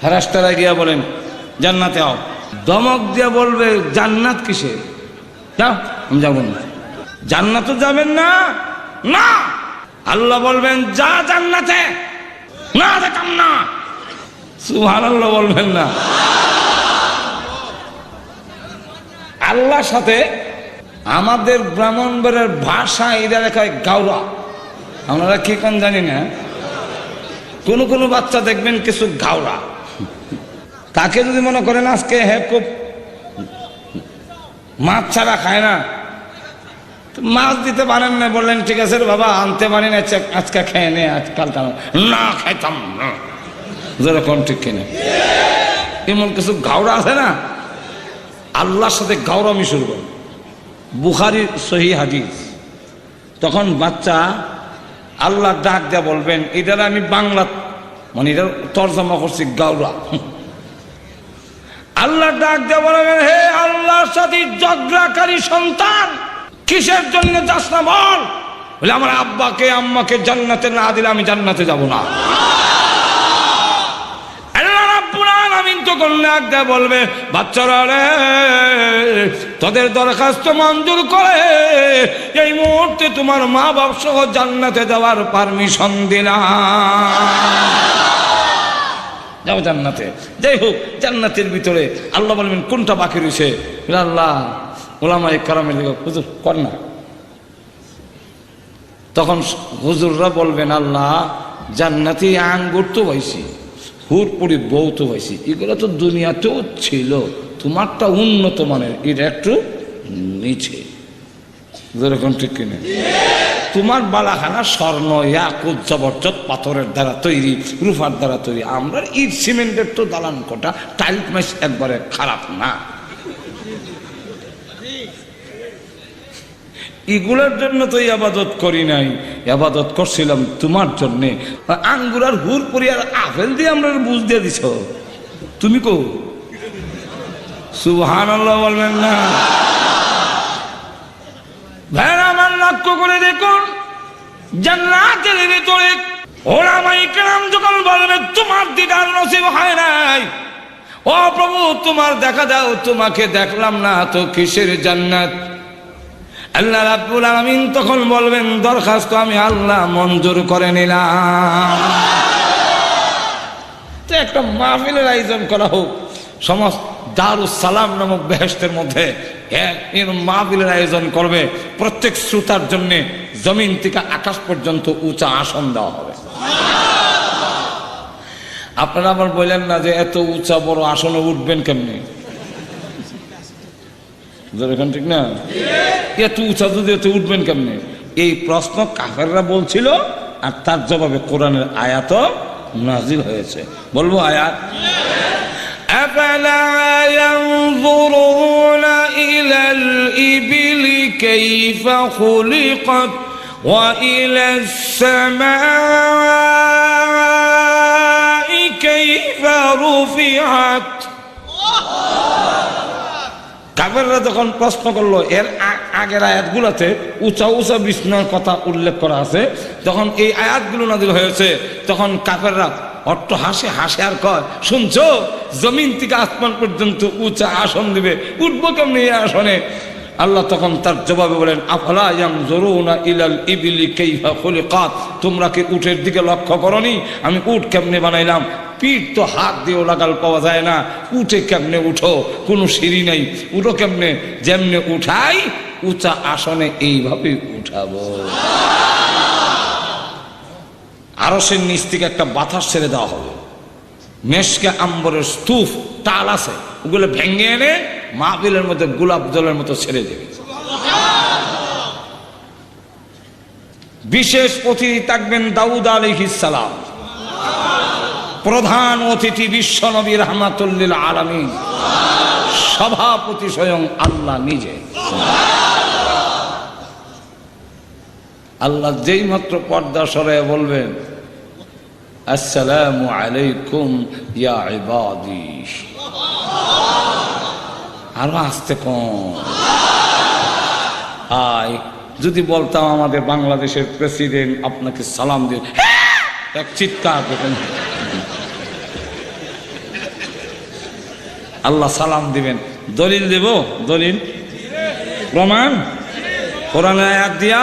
ফেরেশতারা গিয়া বলেন জান্নাতে আও, দমক দিয়া বলবে জান্নাত কিসে? যাও, আমি যাবো না। জান্নাতে যাবেন না? না। আল্লাহ বলবেন যা জান্নাতে, না দেখাম না। সুবহানাল্লাহ বলবেন না। আল্লাহর সাথে আমাদের ব্রাহ্মণবাড়ির ভাষা এরা লেখায় গাওরা, আপনারা কি কোন জানি না। কোনো কোনো বাচ্চা দেখবেন কিছু গাওরা, তাকে যদি মনে করেন আজকে খুব মাছ ছাড়া খায় না, মাছ দিতে পারেন না, বললেন ঠিক আছে রে বাবা আনতে পারি না, আজকে খেয়ে নে, আজকাল না খাইতাম না, যেরকম ঠিক কিনা। এমন কিছু গাওরা আছে না, আল্লাহর সাথে গাওরামি শুরু করে। বুখারীর সহিহ হাদিস। তখন বাচ্চা আল্লাহ ডাক দেয়া বলবেন, এটার আমি বাংলা মানে এটা তর্জমা করছি গাওরা। আল্লাহ ডাক দেয়া বলবেন, হে আল্লাহর সাথে ঝগড়াকারী সন্তান, কিসের জন্য যাস না বল? বলে আমার আব্বাকে আম্মাকে জান্নাতে না দিলে আমি জান্নাতে যাব না। আল্লাহ রাব্বুল আলামিন তখন ডাক দেয়া বলবে, বাচ্চারা রে, তোদের দরখাস্ত মঞ্জুর করে এই মুহূর্তে তোমার মা বাপ সহ জান্নাতে যাওয়ার পারমিশন দিলাম, যাও জান্নাতে। যাই হোক, জান্নাতের ভিতরে আল্লাহ বলবেন কোনটা বাকি রয়েছে? আল্লাহ ওলামায়ে কেরামের দিকে হুজুর কর না। তখন হুজুররা বলবেন, আল্লাহ জান্নাতি আঙ্গুর তো পাইছি, হুরপুরি বউ তো পাইছি, এগুলো তো দুনিয়াতেও ছিল, তোমারটা উন্নত মানের, এটা একটু নিচে, যেরকম ঠিক কিনা। তোমার বালাখানা স্বর্ণ ইয়াকুত জবরদস্ত পাথরের দ্বারা তৈরি, রূপার দ্বারা তৈরি, আমরা ইট সিমেন্টের তো দালান কোটা, টাইলস মাইস একবারে খারাপ না। এগুলোর জন্য তো ইবাদত করি নাই, ইবাদত করছিলাম তোমার জন্যে। আঙ্গুর আর হুরপুরি আর আপেল দিয়ে আমরা বুঝ দিয়ে দিছ, তুমি কো সুবহানাল্লাহ বলবেন না। ভাইরা আমার লক্ষ্য করে দেখুন, জান্নাতের ভিতরে ওলামায়ে কেরাম যখন বলবে তোমার দিদার নসিব হয় নাই, ও প্রভু তোমার দেখা দাও, তোমাকে দেখলাম না তো কিসের জান্নাত? আল্লাহ রাব্বুল আলামিন তখন বলবেন দরখাস্ত আমি আল্লাহ মঞ্জুর করে নিলাম। তো একটা মাহফিলের আয়োজন করা হোক, সমস্ত দারুস সালাম নামক বেহেশতের মধ্যে মাহফিলের আয়োজন করবে, প্রত্যেক শ্রোতার জন্য জমিন থেকে আকাশ পর্যন্ত উঁচা আসন দেওয়া হবে। আপনারা আবার বললেন না যে এত উঁচা বড় আসনে উঠবেন কেমনি? ঠিক না? এত উঁচা যদি এত উঠবেন কেমনি? এই প্রশ্ন কাফেররা বলছিল, আর তার জবাবে কোরআনের আয়াত নাজিল হয়েছে। বলবো আয়াত, أفلا ينظرون إلى الإبل كيف خلقت وإلى السماء كيف رفعت। কাফেররা যখন প্রশ্ন করলো, এর আগের আয়াতগুলোতে উঁচা উঁচা বিছানার কথা উল্লেখ করা আছে, যখন এই আয়াতগুলো নাযিল হয়েছে তখন কাফেররা অট্ট হাসে আর কয়, শুনছো জমিন থেকে আসমান পর্যন্ত উঁচা আসন দিবে, উঠবো কেমনি এই আসনে? আল্লাহ তখন তার জবাবে বলেন, আফলা ইয়ানজুরুনা ইলাল ইবিলি কাইফা খুলিকাত, তোমরা কি উটের দিকে লক্ষ্য করনি আমি উট কেমনে বানাইলাম? পিঠ তো হাত দিয়েও লাগাল পাওয়া যায় না, উঠে কেমনে উঠো, কোনো সিঁড়ি নেই, উঠো কেমনে, যেমনে উঠাই উঁচা আসনে এইভাবে উঠাবো। আরশের নিচ থেকে একটা বাতাস ছেড়ে দেওয়া হবে, মেশকে আম্বরের স্তূপ টাল আছে, ওগুলো ভেঙে এনে মাহফিলের মধ্যে গোলাপ জলের মতো ছেড়ে দেবে। বিশেষ অতিথি থাকবেন দাউদ আলাইহিস সালাম, প্রধান অতিথি বিশ্ব নবী রাহমাতুল লিল আলামিন, সভাপতি স্বয়ং আল্লাহ নিজে। আল্লাহ যেই মাত্র পর্দা সরায় বলবেন আসসালামু আলাইকুম ইয়া ইবাদি, আরো আসতে কম আয়। যদি বলতাম আমাদের বাংলাদেশের প্রেসিডেন্ট আপনাকে সালাম দিয়ে এক চিৎকার দেখেন, আল্লাহ সালাম দিবেন। দলিল দেব, দলিল প্রমাণ কোরআনের আয়াত দিয়া,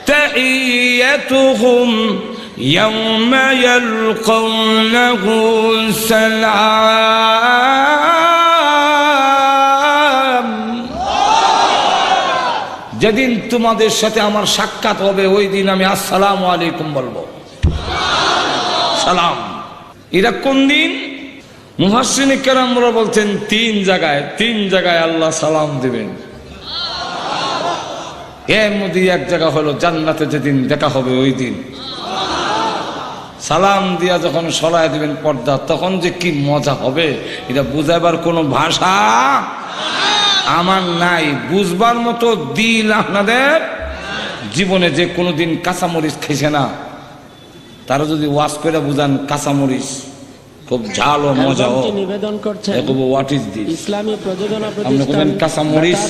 তাহিয়াতুহুম ইয়াওমা ইয়ালকাউনাহু সালাম, যেদিন তোমাদের সাথে আমার সাক্ষাৎ হবে ওই দিন আমি আসসালামু আলাইকুম বলবো, সালাম। এরা কোন দিন? মুফাসসিরিনে কেরামরা বলছেন তিন জায়গায় আল্লাহ সালাম দিবেন। এর মধ্যে এক জায়গা হলো জান্নাতে, যেদিন দেখা হবে ওই দিন সালাম দিয়া যখন সরায় দিবেন পর্দা, তখন যে কি মজা হবে এটা বুঝাবার কোনো ভাষা আমার নাই, বুঝবার মতো দিল আপনাদের জীবনে যে কোনোদিন কাঁচামরিচ খাইছে না, তারা যদি ওয়াজ করে বুঝান কাঁচামরিচ খুব ঝাল ও মজা ও নিবেদন করছেন, হোয়াট ইজ দিস ইসলামী প্রযোজনা প্রতিষ্ঠান কাঁচামরিচ,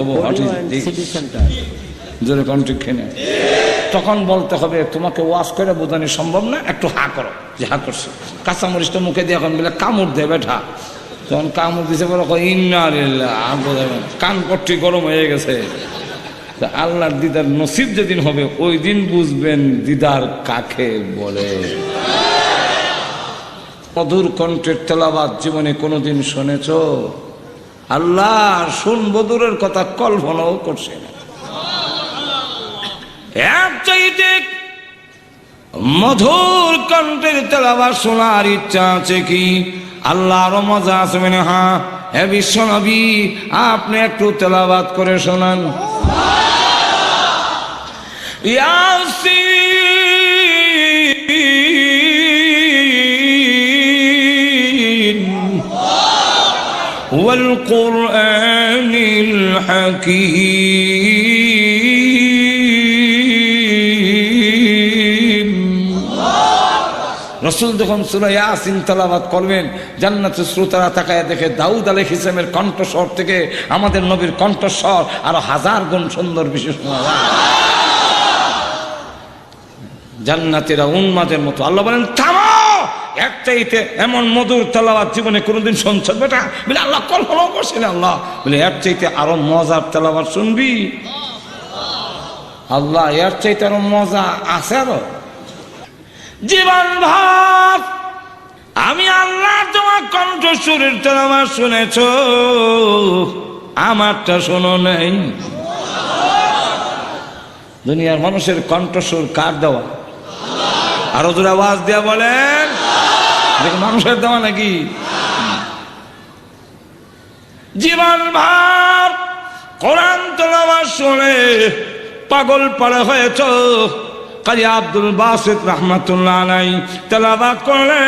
হোয়াট ইজ দিস জোরে কন্ট্রিক খেনে, তখন বলতে হবে তোমাকে ওয়াজ করে বোঝানো সম্ভব না, একটু হা করো, যে হা করছে। কাঁচামরিচটা মুখে দিয়ে এখন বলে কামড় দেবে বেঠা, তখন কামড় দিছে বলো ইন্না লিল্লাহ, কানপট্টি গরম হয়ে গেছে। আল্লাহর দিদার নসিব যেদিন হবে ওই দিন বুঝবেন দিদার কাকে বলে। মধুর কণ্ঠের তেলাওয়াত জীবনে কোনোদিন শুনেছ? আল্লাহ শুনবো দূরের কথা, কল্পনাও করছে না। এক চাইতে মধুর কণ্ঠের তেলাওয়াত শোনার ইচ্ছা আছে কি? আল্লাহর মজা আসবে না? হ্যাঁ, হে বিশ্ব নবী আপনি একটু তেলাওয়াত করে শোনান। ইয়াসিন ওয়াল কুরআনিল হাকীম। রাসূল যখন সূরা ইয়াসিন তেলাওয়াত করবেন, জান্নাতের শ্রোতারা তাকায় দেখে দাউদ আলাইহিস সালামের কণ্ঠস্বর থেকে আমাদের নবীর কণ্ঠস্বর আরো হাজার গুণ সুন্দর বিশেষ শোনা যায়। জান্নাতীরা উন্মাদের মতো। আল্লাহ বলেন থামো, এক চাইতে এমন মধুর তেলাওয়াত জীবনে কোনোদিন শুনছো বেটা? বলে আল্লাহ কল্পনাও করছে না। আল্লাহ বলে এর চাইতে আরো মজার তেলাওয়াত শুনবি? আল্লাহ এর চাইতে আরো মজা আছে? আরো জীবন ভাব আমি আল্লাহ তোমার কণ্ঠস্বরের তেলাওয়াত শুনেছো, আমারটা শোনো নাই। দুনিয়ার মানুষের কণ্ঠস্বর কার দেওয়া? আরো জোরে আওয়াজ দিয়া বলেন, মানুষের দেওয়া নাকি? জীবন ভাব কোরআন তেলাওয়াত শুনে পাগল পাড়া হয়েছ। কাজী আব্দুল বাসিত রাহমাতুল্লাহ আলাইহি তেলাওয়াত করলে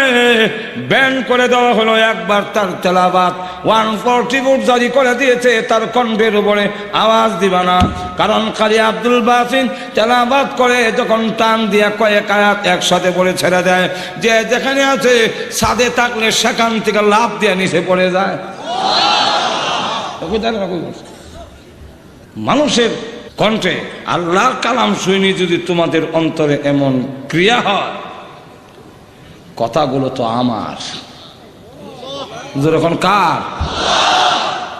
ব্যান করে দেওয়া হলো, একবার তার তেলাওয়াত 140 ফুট জারি করে দিয়েছে, তার কণ্ঠের উপরে আওয়াজ দিবা না। কারণ কাজী আব্দুল বাসিত তেলাওয়াত করে যখন টান দিয়া কয়েক আয়াত একসাথে পড়ে ছেড়ে দেয়, যে যেখানে আছে ছাদে থাকলে সেখান থেকে লাফ দিয়ে নিচে পড়ে যায়। মানুষের কণ্ঠে আল্লাহর কালাম শুনি যদি তোমাদের অন্তরে এমন ক্রিয়া হয়, কথাগুলো তো আমার, যখন কার?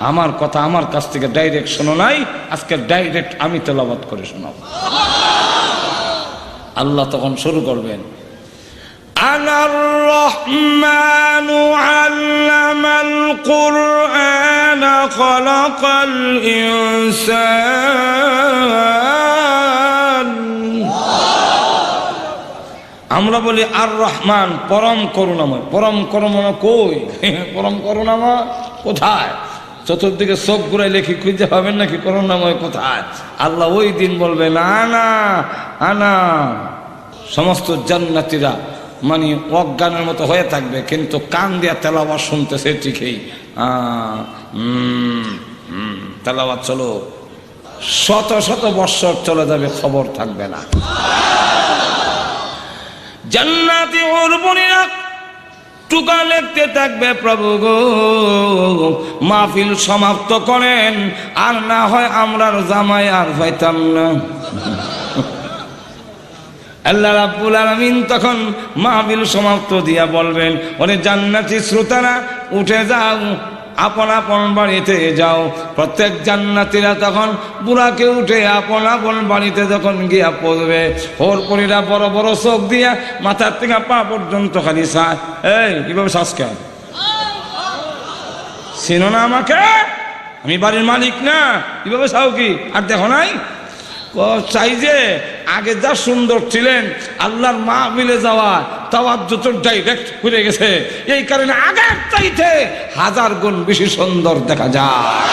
আমার কথা আমার কাছ থেকে ডাইরেক্ট শোনো নাই, আজকে ডাইরেক্ট আমি তেলাওয়াত করে শোনাবো। আল্লাহ তখন শুরু করবেন আনার রহমানু আল্লামাল কুরআন খালাকাল ইনসান। আমরা বলি আর রহমান পরম করুণাময়, পরম করুণাময় কই? পরম করুণাময় কোথায়? চতুর্দিকে চোখ ঘুরাই লেখি খুঁজে পাবেন নাকি করুণাময় কোথায়? আল্লাহ ওই দিন বলবেন আনা আনা। সমস্ত জান্নাতীরা মানে অজ্ঞানের মতো হয়ে থাকবে, কিন্তু কান দিয়া তেলাওয়াত শুনতেছে ঠিকই। তেলাওয়াত চলো, শত শত বৎসর চলে যাবে, খবর থাকবে না। জান্নাতি উরবুনিরা টুকা লিখতে থাকবে, প্রভু গো মাহফিল সমাপ্ত করেন, আর না হয় আমরার জামাই আর পাইতাম না। আল্লাহ রাব্বুল আলামিন তখন মাহফিল সমাপ্ত দিয়া বলবেন, ওরে জান্নাতি শ্রোতারা উঠে যাও, আপন আপন বাড়িতে যাও। প্রত্যেক জান্নাতীরা তখন বুড়াকে উঠে আপন আপন বাড়িতে যখন গিয়া পড়বে, ওর পরীরা বড় বড় চোখ দিয়া মাথার থেকে পা পর্যন্ত খালি চায়। এই কিভাবে শ্বাসকে চিনো না আমাকে? আমি বাড়ির মালিক না, কিভাবে চাও কি? আর দেখো নাই চাই যে আগে যা সুন্দর ছিলেন, আল্লাহর মাহফিলে যাওয়া তাওয়াজ্জুহ ডাইরেক্ট ঘুরে গেছে, এই কারণে আগের চাইতে 1000 গুণ বেশি সুন্দর দেখা যায়।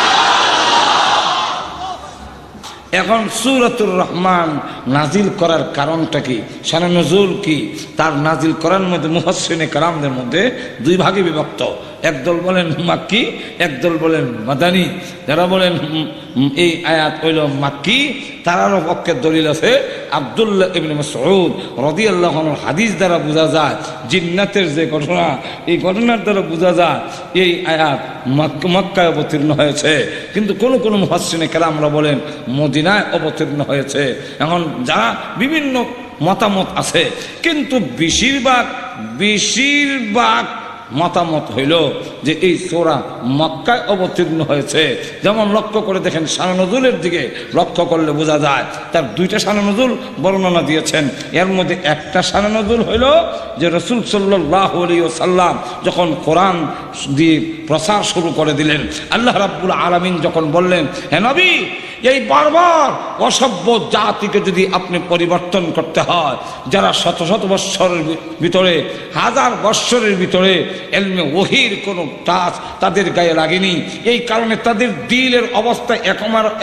এখন সূরাতুর রহমান নাজিল করার কারণটা কি, শানে নুজুল কি? তার নাজিল করার মধ্যে মুফাসসিরিনে কেরামদের মধ্যে 2 ভাগে বিভক্ত। একদল বলেন মাক্কি, একদল বলেন মাদানী। যারা বলেন এই আয়াত হইল মাক্কি, তারারও পক্ষে দলিল আছে আব্দুল্লাহ ইবনে মাসউদ রাদিয়াল্লাহু আনহুর হাদিস দ্বারা বোঝা যায়, জিন্নাতের যে ঘটনা, এই ঘটনার দ্বারা বোঝা যায় এই আয়াত মক্কায় অবতীর্ণ হয়েছে। কিন্তু কোন কোন মুফাসসিরিনে কেরামরা বলেন মদিনায় অবতীর্ণ হয়েছে। এখন যারা বিভিন্ন মতামত আছে, কিন্তু বেশিরভাগ মতামত হইল যে এই সূরা মক্কায় অবতীর্ণ হয়েছে। যেমন লক্ষ্য করে দেখেন, শানে নুজুলের দিকে লক্ষ্য করলে বোঝা যায় তার 2টা শানে নুজুল বর্ণনা দিয়েছেন। এর মধ্যে একটা শানে নুজুল হইল যে রাসূল সাল্লাল্লাহু আলাইহি ওয়াসাল্লাম যখন কোরআন দিয়ে প্রচার শুরু করে দিলেন, আল্লাহ রাব্বুল আলামিন যখন বললেন, হে নবী, এই বারবার অসভ্য জাতিকে যদি আপনি পরিবর্তন করতে হয়, যারা শত শত বৎসরের ভিতরে, 1000 বৎসরের ভিতরে ইলমে ওহীর কোনো টাচ তাদের গায়ে লাগেনি, এই কারণে তাদের দিলের অবস্থা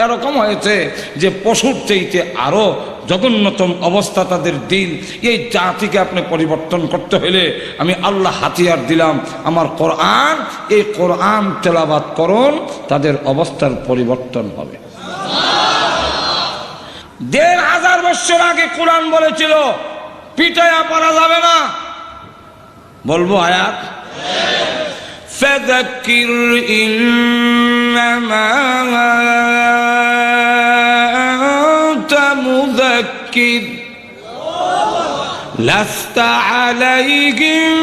এরকম হয়েছে যে পশুর চাইতে আরো জঘন্যতম অবস্থা তাদের দিল। এই জাতিকে আপনি পরিবর্তন করতে হলে আমি আল্লাহ হাতিয়ার দিলাম আমার কোরআন, এই কোরআন তেলাওয়াত করুন, তাদের অবস্থার পরিবর্তন হবে। 1500 বছর আগে কোরআন বলেছিল পিটায়া পড়া যাবে না। বলবো আয়াত, ফাযাক্কির ইন্নামা আনতা মুযাক্কির লাস্তা আলাইহিম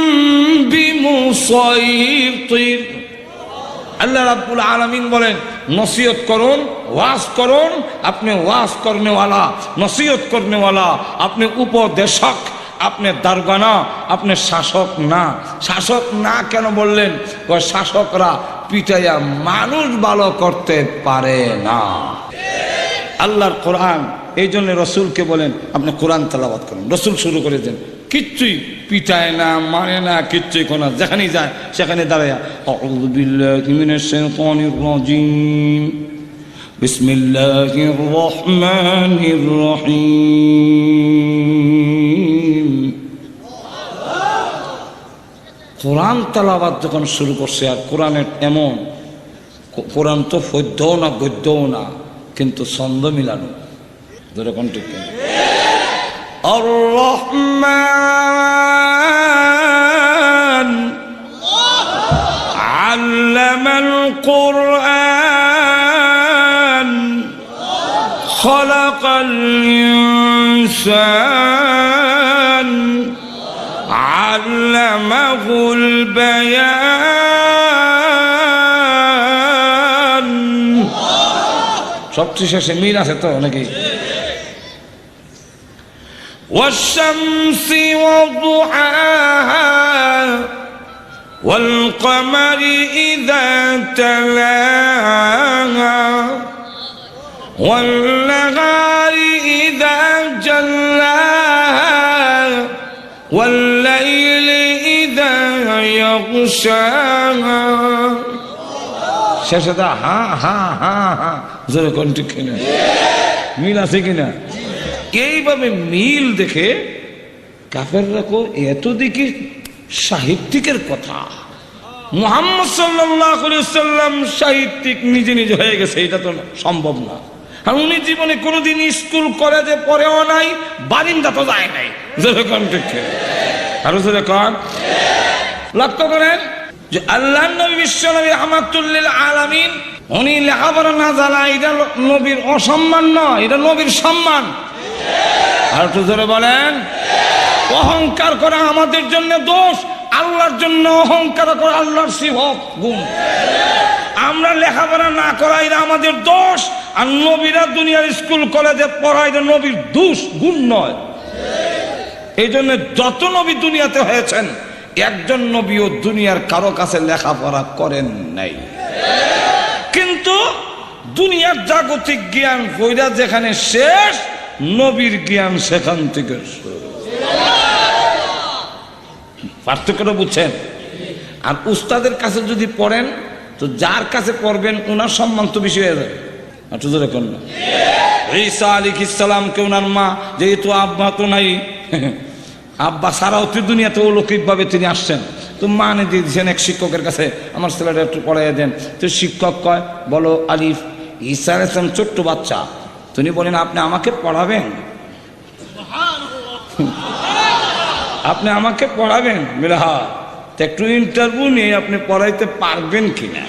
বিমুসাইতির। আল্লাহ রাব্বুল আলামিন বলেন, নসিহত করুন, ওয়াজ করুন, আপনি ওয়াজ করনেওয়ালা, নসিহত করনেওয়ালা, আপনি উপদেশক, আপনি দারোগা না, আপনি শাসক না। শাসক না কেন বললেন? শাসকরা পিটাইয়া মানুষ ভালো করতে পারে না। আল্লাহর কোরআন, এই জন্য রসুলকে বলেন আপনি কোরআন তেলাওয়াত করুন। রসুল শুরু করে দেন, কিচ্ছুই পিটায় না, মানে না, কিচ্ছুই কোনো, যেখানেই যায় সেখানে দাঁড়ায় আউযু বিল্লাহি মিনাশ শাইতানির রাজিম বিসমিল্লাহির রহমানির রহিম। কোরআন তেলাওয়াত যখন শুরু করছে, আর কোরআনের এমন, কোরআন তো পদ্যও না গদ্যও না, কিন্তু ছন্দ মিলানো, যেরকম ঠিক আর রহমান আল্লামাল কুরআন খালাকাল ইনসান আল্লামাহুল বায়ান। সবচেয়ে শেষে মিল আছে তো নাকি? والشمس وضحاها والقمر إذا تلاها والنهار إذا جلاها والليل إذا يغشاها শেষে হা হা হা হা জোরে কোন ঠিক কিনা মিল আছে কিনা এইভাবে মিল দেখে কাফেররা কো এত দিকে সাহিত্যিকের কথা মুহাম্মদ সাল্লাল্লাহু আলাইহি ওয়াসাল্লাম সাহিত্যিক নিজে নিজে হয়ে গেছে এটা তো সম্ভব না আর উনি জীবনে কোনোদিন স্কুল কলেজে পড়েও নাই বারিন্দা তো যায় নাই যেরকম ঠিক আর যেরকম লক্ষ্য করেন যে আল্লাহ নবী বিশ্ব নবী রাহমাতুল লিল আলামিন উনি লেখাপড়া না জানা এটা নবীর অসম্মান নয় এটা নবীর সম্মান আর একটু জোরে বলেন অহংকার করা আমাদের জন্য দোষ আল্লাহর জন্য অহংকার করা আল্লাহর সিফত গুণ আমরা লেখাপড়া না করা এটা আমাদের দোষ আর নবীরা দুনিয়ার স্কুল কলেজে পড়া এটা নবীর দোষ গুণ নয় এই জন্য যত নবী দুনিয়াতে হয়েছেন একজন নবীও দুনিয়ার কারো কাছে লেখাপড়া করেন নাই কিন্তু দুনিয়ার জাগতিক জ্ঞান কইরা যেখানে শেষ নবীর জ্ঞান সেখান থেকে পার্থক্যটা বুঝছেন আর উস্তাদের কাছে যদি পড়েন তো যার কাছে পড়বেন ওনার সম্মান তো বেশি হয়ে যাবে একটু জোরে কোন না ঈসা আলাইহিস সালামকে ওনার মা যেহেতু আব্বা তো নাই আব্বা সারাও দুনিয়াতে অলৌকিকভাবে তিনি আসছেন তো মানে দিয়ে দিয়েছেন এক শিক্ষকের কাছে আমার ছেলেটা একটু পড়াইয়া দেন তো শিক্ষক কয় বলো আলিফ ঈসা আলাইহিস সালাম ছোট্ট বাচ্চা তিনি বলেন আপনি আমাকে পড়াবেন আপনি আমাকে পড়াবেন বলে হ্যাঁ একটু ইন্টারভিউ নিয়ে আপনি পড়াইতে পারবেন কিনা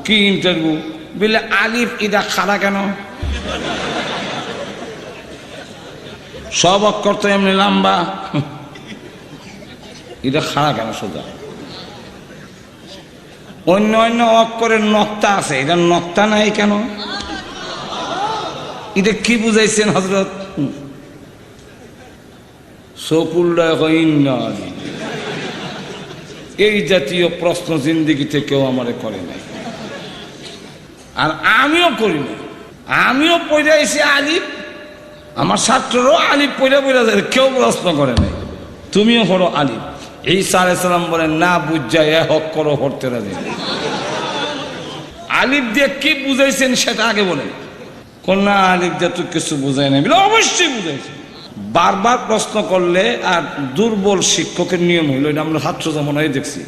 কি ইন্টারভিউ বলে আলিফ ইদা খাড়া কেন সব অক্ষর তো এমনি লম্বা এটা খাড়া কেন সোজা অন্য অন্য অক্ষরের নক্তা আছে এটা নক্তা নাই কেন এটা কি বুঝাইছেন হযরত এই জাতীয় প্রশ্ন জিন্দেগিতে কেউ আমারে করে নাই আর আমিও করি না আমিও পড়ে আইছি আলিফ আমার ছাত্ররাও আলিফ পড়ে পড়ে যায় কেউ প্রশ্ন করে নাই তুমিও পড়ো আলিফ ঈসা আলাইহিস সালাম বলেন না বুঝা এ হক করো পড়তে রাজি আলিফ দিয়ে কি বুঝাইছেন সেটা আগে বলেন কোন না আলিফ দিয়ে তো কিছু বুঝাই নাই বলে অবশ্যই বুঝাইছে বারবার প্রশ্ন করলে আর দুর্বল শিক্ষকের নিয়ম হইল এটা আমরা ছাত্র জমানায় দেখছি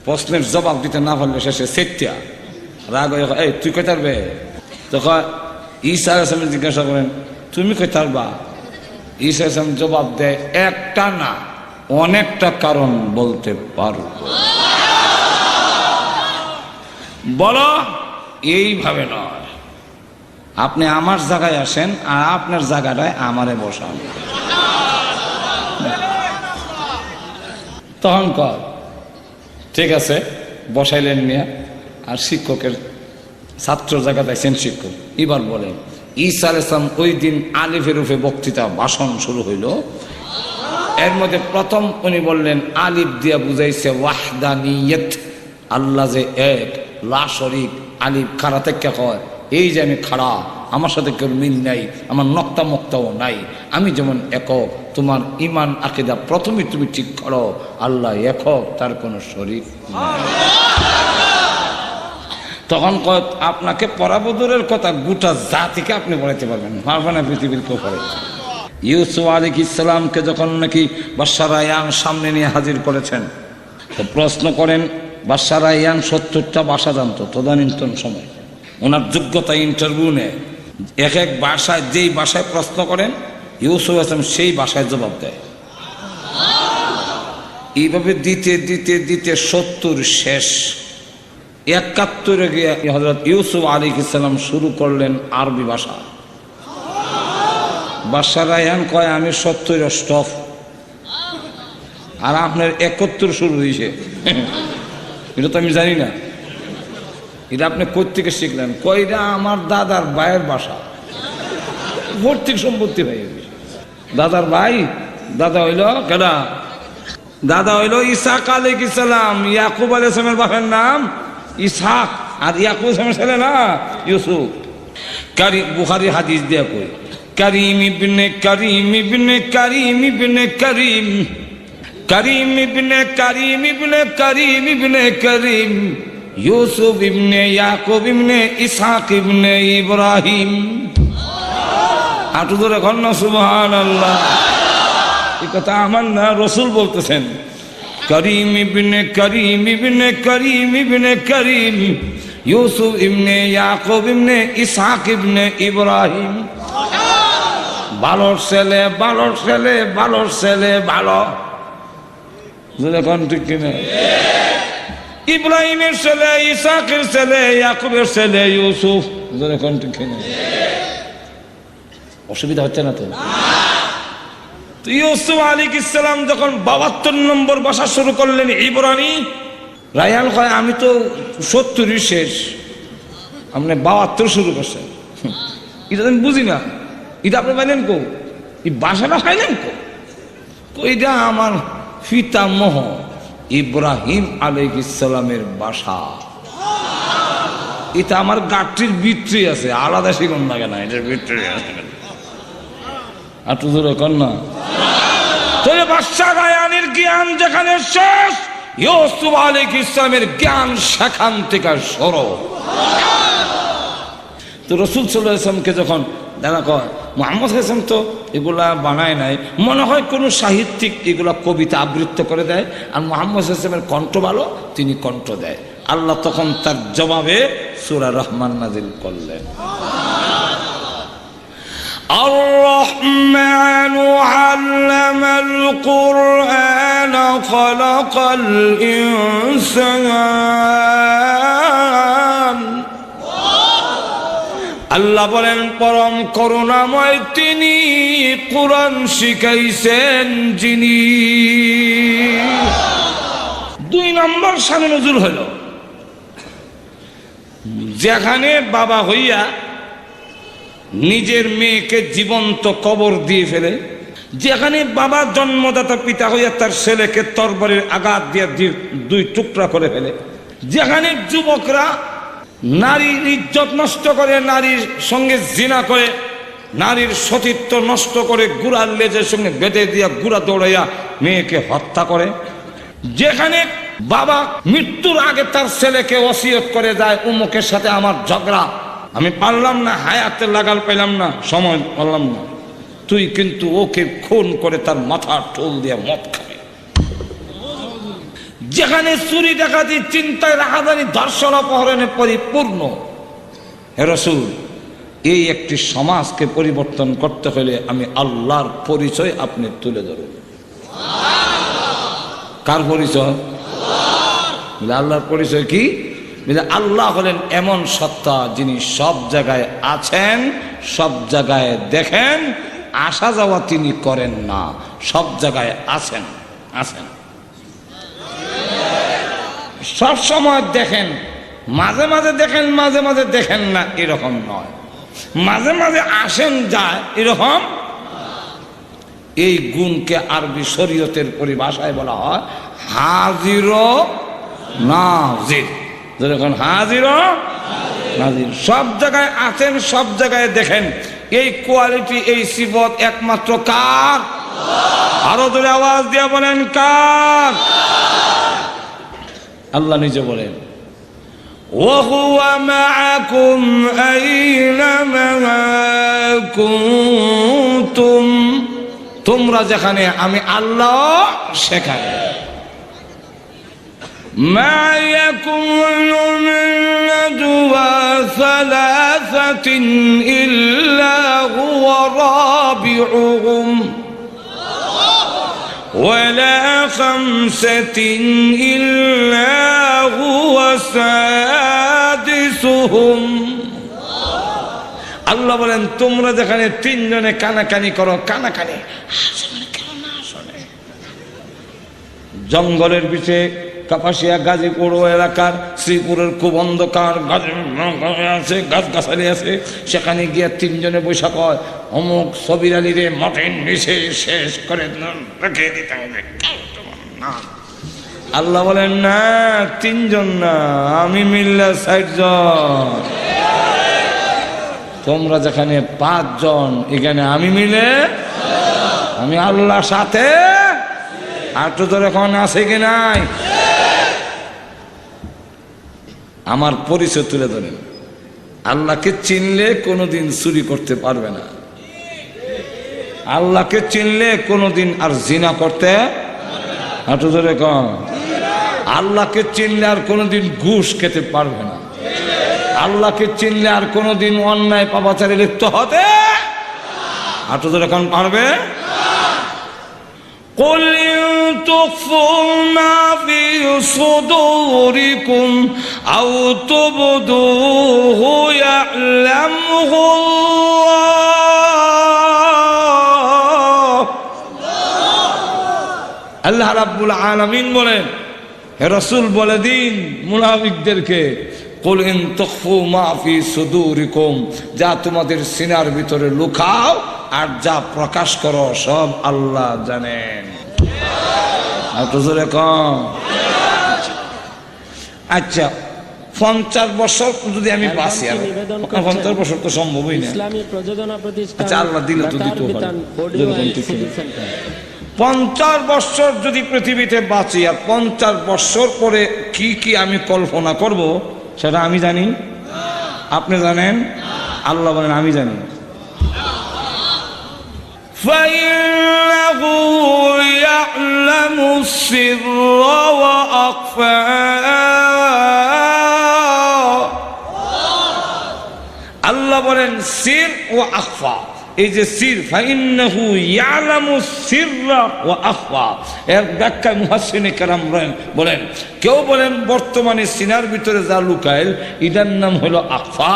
প্রশ্নের জবাব দিতে না পারলে শেষে সেটিয়া রাগ হয়ে এই তুই কই তারবে তখন ঈসা আলাইহিস সালাম জিজ্ঞাসা করেন তুমি কই তারবা ঈসা আলাইহিস সালাম জবাব দেয় একটা না অনেকটা কারণ বলতে পারো বলো এইভাবে নয় আপনি আমার জায়গায় আসেন আর আপনার জায়গাটায় আমারে বসান তখন কর ঠিক আছে বসাইলেন নিয়ে আর শিক্ষকের ছাত্র জায়গাতে আছেন শিক্ষক এবার বলেন ঈসা আলাইহিস সালাম ওই দিন আলিফের রূপে বক্তৃতা ভাষণ শুরু হইল এর মধ্যে প্রথম উনি বললেন আলিফ দিয়া বুঝাইছে ওয়াহদানিয়ত আল্লাহ যে এক লা শরীক আলিফ খাড়া থেকে কয় এই যে আমি খাড়া আমার সাথে কেউ মিল নাই আমার নক্তা মক্তাও নাই আমি যেমন একক তোমার ইমান আকীদা প্রথমে তুমি ঠিক করো আল্লাহ একক তার কোনো শরীক নাই তখন কয় আপনাকে পরাবদরের কথা গোটা জাতিকে আপনি পড়াইতে পারবেন পারবেন না পৃথিবীর কেউ পড়াইতে ইউসুফ আলাইহিস সালামকে যখন নাকি বাদশাহ রায়্যান সামনে নিয়ে হাজির করেছেন তো প্রশ্ন করেন বাদশাহ রায়্যান ৭০টা ভাষা জানতো তদানীন্তন সময় ওনার যোগ্যতা ইন্টারভিউ নেয় এক এক ভাষায় যেই ভাষায় প্রশ্ন করেন ইউসুফ আসলাম সেই ভাষায় জবাব দেয় এইভাবে দিতে দিতে দিতে ৭০ শেষ ৭১ গিয়ে হযরত ইউসুফ আলাইহিস সালাম শুরু করলেন আরবি ভাষা বাদশাহ রায়্যান কয় আমি ৭০ স্টপ আর আপনার ৭১ শুরু হয়েছে এটা তো আমি জানি না এটা আপনি কোত্থেকে শিখলেন কইরা আমার দাদার ভাইয়ের ভাষা ভর্তিক সম্পত্তি হয়ে গেছে। দাদার ভাই, দাদা হইল কেডা? দাদা হইল ইসাক আলাইহিস সালাম। ইয়াকুব আলাইহিস সালামের বাপের নাম ইসহাক, আর ইয়াকুব আলাইহিস ছেলে না ইউসুফ। বুখারী হাদিস দিয়া কই, করিম ইবনে করিম ইবনে করিম ইবনে করিম, করিম ইবনে করিম ইবনে করিম ইবনে করিম, ইউসুফ ইবনে ইয়াকুব ইবনে ইসহাক ইবনে ইব্রাহিম। আটু ধরে কন না সুবহানাল্লাহ। এই কথা আমার না, রাসূল বলতেছেন। করিম ইবনে করিম ইবনে করিম ইবনে করিম, ইউসুফ ইবনে ইয়াকুব ইবনে ইসহাক ইবনে ইব্রাহিম। ভালোর ছেলে, ভালোর ছেলে, ভালোর ছেলে, ভালো। ঠিক কিনা? ইব্রাহিমের ছেলে, ইসহাকের ছেলে, ইয়াকুবের ছেলে ইউসুফ। ঠিক কিনা? অসুবিধা হচ্ছে না তো? ইউসুফ আলাইহিস সালাম যখন ৭২ নম্বর বসা শুরু করলেন ইব্রানি, রায়ান কয় আমি তো ৭০ শেষ, আপনি ৭২ শুরু করছেন। এটা আমি বুঝি না, এটা আপনি পাইলেন কো? এই বাসাটা পাইলেন কো? এটা আমার পিতামহ ইব্রাহিম আলাইহিস সালামের বাসা। এটা আমার গাঠটির ভিতরে আছে, আলাদা শিখুন লাগে না, এটার ভিতরে আছে। আর তো ধরে কর না। তবে বাদশা রায়ানের জ্ঞান যেখানে শেষ, ইউসুফ আলাইহিস সালামের জ্ঞান সেখান থেকে শুরু। তো রাসূল সাল্লাল্লাহু আলাইহি ওয়াসাল্লামকে যখন দেখা কয়, মুহাম্মদ সাল্লাল্লাহু আলাইহি ওয়াসাল্লাম তো এগুলা বানায় নাই, মনে হয় কোনো সাহিত্যিক এগুলা কবিতা আবৃত্তি করে দেয়, আর মুহাম্মদ সাল্লাল্লাহু আলাইহি ওয়াসাল্লামের কণ্ঠ ভালো, তিনি কণ্ঠ দেয়। আল্লাহ তখন তার জবাবে সূরা রহমান নাজিল করলেন। الرحمن علم القرآن خلق الإنسان। আল্লাহ বলেন পরম করুণাময় তিনি, কোরআন শিখাইছেন যিনি। ২ নম্বর শানে নজুল হলো, যেখানে বাবা হইয়া নিজের মেয়েকে জীবন্ত কবর দিয়ে ফেলে, যেখানে বাবা জন্মদাতা পিতা হইয়া তার ছেলেকে তরবারির আঘাত দিয়ে 2 টুকরা করে ফেলে, যেখানে যুবকরা নারীর ইজ্জত নষ্ট করে, নারীর সঙ্গে জিনা করে, নারীর সতীত্ব নষ্ট করে, গুড়ার লেজের সঙ্গে বেঁধে দিয়া গুড়া দৌড়াইয়া মেয়েকে হত্যা করে, যেখানে বাবা মৃত্যুর আগে তার ছেলেকে ওসিয়ত করে যায়, উমুকের সাথে আমার ঝগড়া, আমি পারলাম না, হায়াতে লাগাল পেলাম না, সময় পারলাম না, তুই কিন্তু ওকে খুন করে তার মাথা টোল দিয়ে মদ খাবে। যেখানে চুরি ডাকাতি, চিন্তায় রাহাজানি, ধর্ষণ অপহরণে পরিপূর্ণ। হে রাসূল, এই একটি সমাজকে পরিবর্তন করতে হলে আমি আল্লাহর পরিচয় আপনি তুলে ধরুন। কার পরিচয়? আল্লাহর পরিচয় কি? আল্লাহ হলেন এমন সত্তা যিনি সব জায়গায় আছেন, সব জায়গায় দেখেন, আসা যাওয়া তিনি করেন না, সব জায়গায় আছেন। আছেন সব সময় দেখেন, মাঝে মাঝে দেখেন, মাঝে মাঝে দেখেন না, এরকম নয়। মাঝে মাঝে আসেন যায় এরকম। এই গুণকে আরবি শরীয়তের পরিভাষায় বলা হয় হাজির ও নাজির। যখন হাজির ও নাজির, সব জায়গায় আছেন, সব জায়গায় দেখেন। এই কোয়ালিটি, এই সিফত একমাত্র কার? আরো জোরে আওয়াজ দিয়ে বলেন কার? আল্লাহ নিজে বলেন, ওয়াহুয়া মাআকুম আইনামা কুনতুম, তোমরা যেখানে আমি আল্লাহ সেখানে। মা ইয়াকুনু মিন নাজওয়া সালাসাতিন ইল্লা হুয়া রাবিউহুম ولا خمسة إلا هو سادسهم। আল্লাহ বলেন তোমরা যেখানে 3 জনে কানাকানি করো, কানাকানি জঙ্গলের ভিতরে কাপাসিয়া গাজীপুর এলাকার শ্রীপুরের খুব অন্ধকার আছে, গাছগাছালি আছে, সেখানে গিয়ে তিনজনে বৈশাখ হয় অমুক সবির আলী রে মটেন মিশে শেষ করে রেখে দিতে হবে। আল্লাহ বলেন না, তিনজন না, আমি মিললে 60 জন, তোমরা যেখানে 5 জন, এখানে আমি মিলে, আমি আল্লাহর সাথে। আর তো তোর এখন আছে কি নাই? আমার পরিচয় তুলে ধরেন। আল্লাহকে চিনলে কোনোদিন চুরি করতে পারবে না, আল্লাহকে চিনলে কোনোদিন আর জিনা করতে, আর তো ধরে কম, আল্লাহকে চিনলে আর কোনোদিন ঘুষ খেতে পারবে না, আল্লাহকে চিনলে আর কোনোদিন অন্যায় পাপাচারে লিপ্ত হতে, আর তো ধরে এখন পারবে। قل إن تخفوا ما في صدوركم أو تبدوه يعلمه الله। আল্লাহ রাব্বুল আলামিন বলেন, হে রাসূল বলে দিন মুনাফিকদেরকে, কুল ইন তুখফু মা ফি সুদুরিকুম, যা তোমাদের সিনার ভিতরে লুকাও আর যা প্রকাশ করো সব আল্লাহ জানেন। আচ্ছা 50 বছর যদি আমি বাঁচি, আর 50 বছর তো সম্ভবই না। আচ্ছা আল্লাহ দিলে তো দিতে পারে। 50 বছর যদি পৃথিবীতে বাঁচি, আর 50 বছর পরে কি কি আমি কল্পনা করব সেটা আমি জানি, আপনি জানেন, আল্লাহ বলেন আমি জানি। فإنه يعلم السر وأخفى। আল্লাহ বলেন সির ও আখফা, এই যে সির, ফাইন্নাহু ইয়ালামু সিররা ওয়া আখফা, এর ব্যাখ্যা মুহাসসিনে কেরাম বলেন, কেউ বলেন বর্তমানে সিনার ভিতরে যা লুকায় এটার নাম হলো আখফা,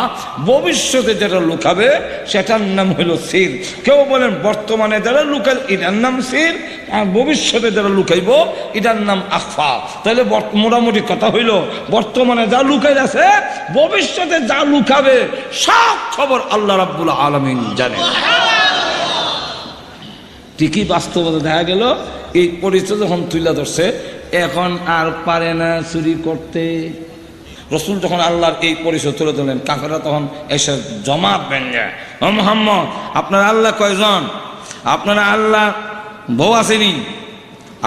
ভবিষ্যতে যেটা লুকাবে সেটার নাম হলো সির। কেউ বলেন বর্তমানে যারা লুকায় এটার নাম সির, আর ভবিষ্যতে যারা লুকাইব এটার নাম আখফা। তাহলে মোটামুটি কথা হইল, বর্তমানে যা লুকাই আছে, ভবিষ্যতে যা লুকাবে সব খবর আল্লাহ রাব্বুল আলামিন জানেন। ঠিকই বাস্তবতা দেখা গেল, এই পরিচয় যখন তুলে ধরছে, এখন আর পারে না চুরি করতে। রসুল যখন আল্লাহর এই পরিচয় তুলে ধরলেন, কাফেররা তখন এসে জমা বেঞ্জা, ও মুহাম্মদ আপনার আল্লাহ কয়জন? আপনারা আল্লাহ বউ আসেনি?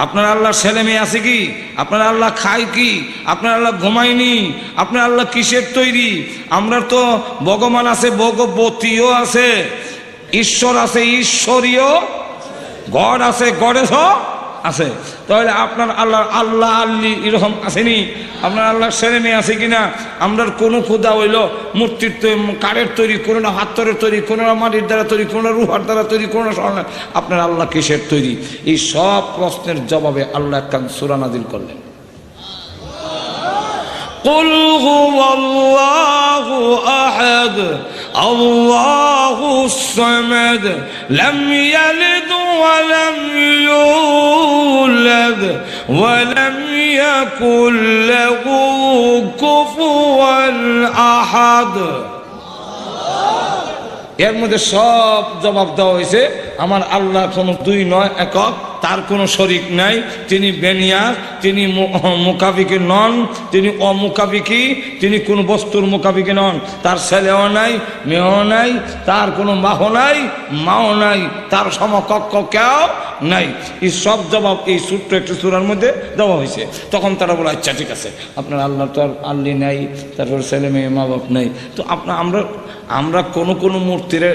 আপনার আল্লাহ ছেলে মেয়ে আছে কি? আপনার আল্লাহ খায় কি? আপনার আল্লাহ ঘুমায়নি? আপনার আল্লাহ কিসের তৈরি? আমরা তো ভগবান আছে, ভগবতীও আছে, ঈশ্বর আছে, ঈশ্বরীয়, গড আছে, গডেস আছে। তাহলে আপনার আল্লাহ আল্লাহ আল্লি এরকম আসেনি? আপনার আল্লাহ ছেলে মেয়ে আছে কিনা? আমরা কোনো খুদা হইল মূর্তির কাঠের তৈরি, কোনোটা হাত্তরের তৈরি, কোনোটা মাটির দ্বারা তৈরি, কোনোটা রুহার দ্বারা তৈরি, কোনোটা স্বর্ণ। আপনার আল্লাহ কিসের তৈরি? এই সব প্রশ্নের জবাবে আল্লাহ একখান সূরা নাযিল করলেন, قل هو الله أحد الله الصمد لم يلد ولم يولد ولم يكن له كفوا أحد। এর মধ্যে সব জবাব দেওয়া হয়েছে, আমার আল্লাহ কোনো দুই নয়, একক, তার কোনো শরিক নাই, তিনি বেনিয়ার, তিনি মুকাবিকি নন, তিনি অমুকাবিকি, তিনি কোনো বস্তুর মুকাবিকি নন, তার ছেলেও নাই, মেয়েও নাই, তার কোনো মাও নাই, মাও নাই, তার সমকক্ষ কেউ নাই। এই সব জবাব এই ছোট্ট একটু সূরার মধ্যে দেওয়া হয়েছে। তখন তারা বলে আচ্ছা ঠিক আছে, আপনার আল্লাহ তো আর আল্লি নাই, তারপর ছেলে মেয়ে মা বাপ নাই, তো আমরা কোনো মূর্তিরে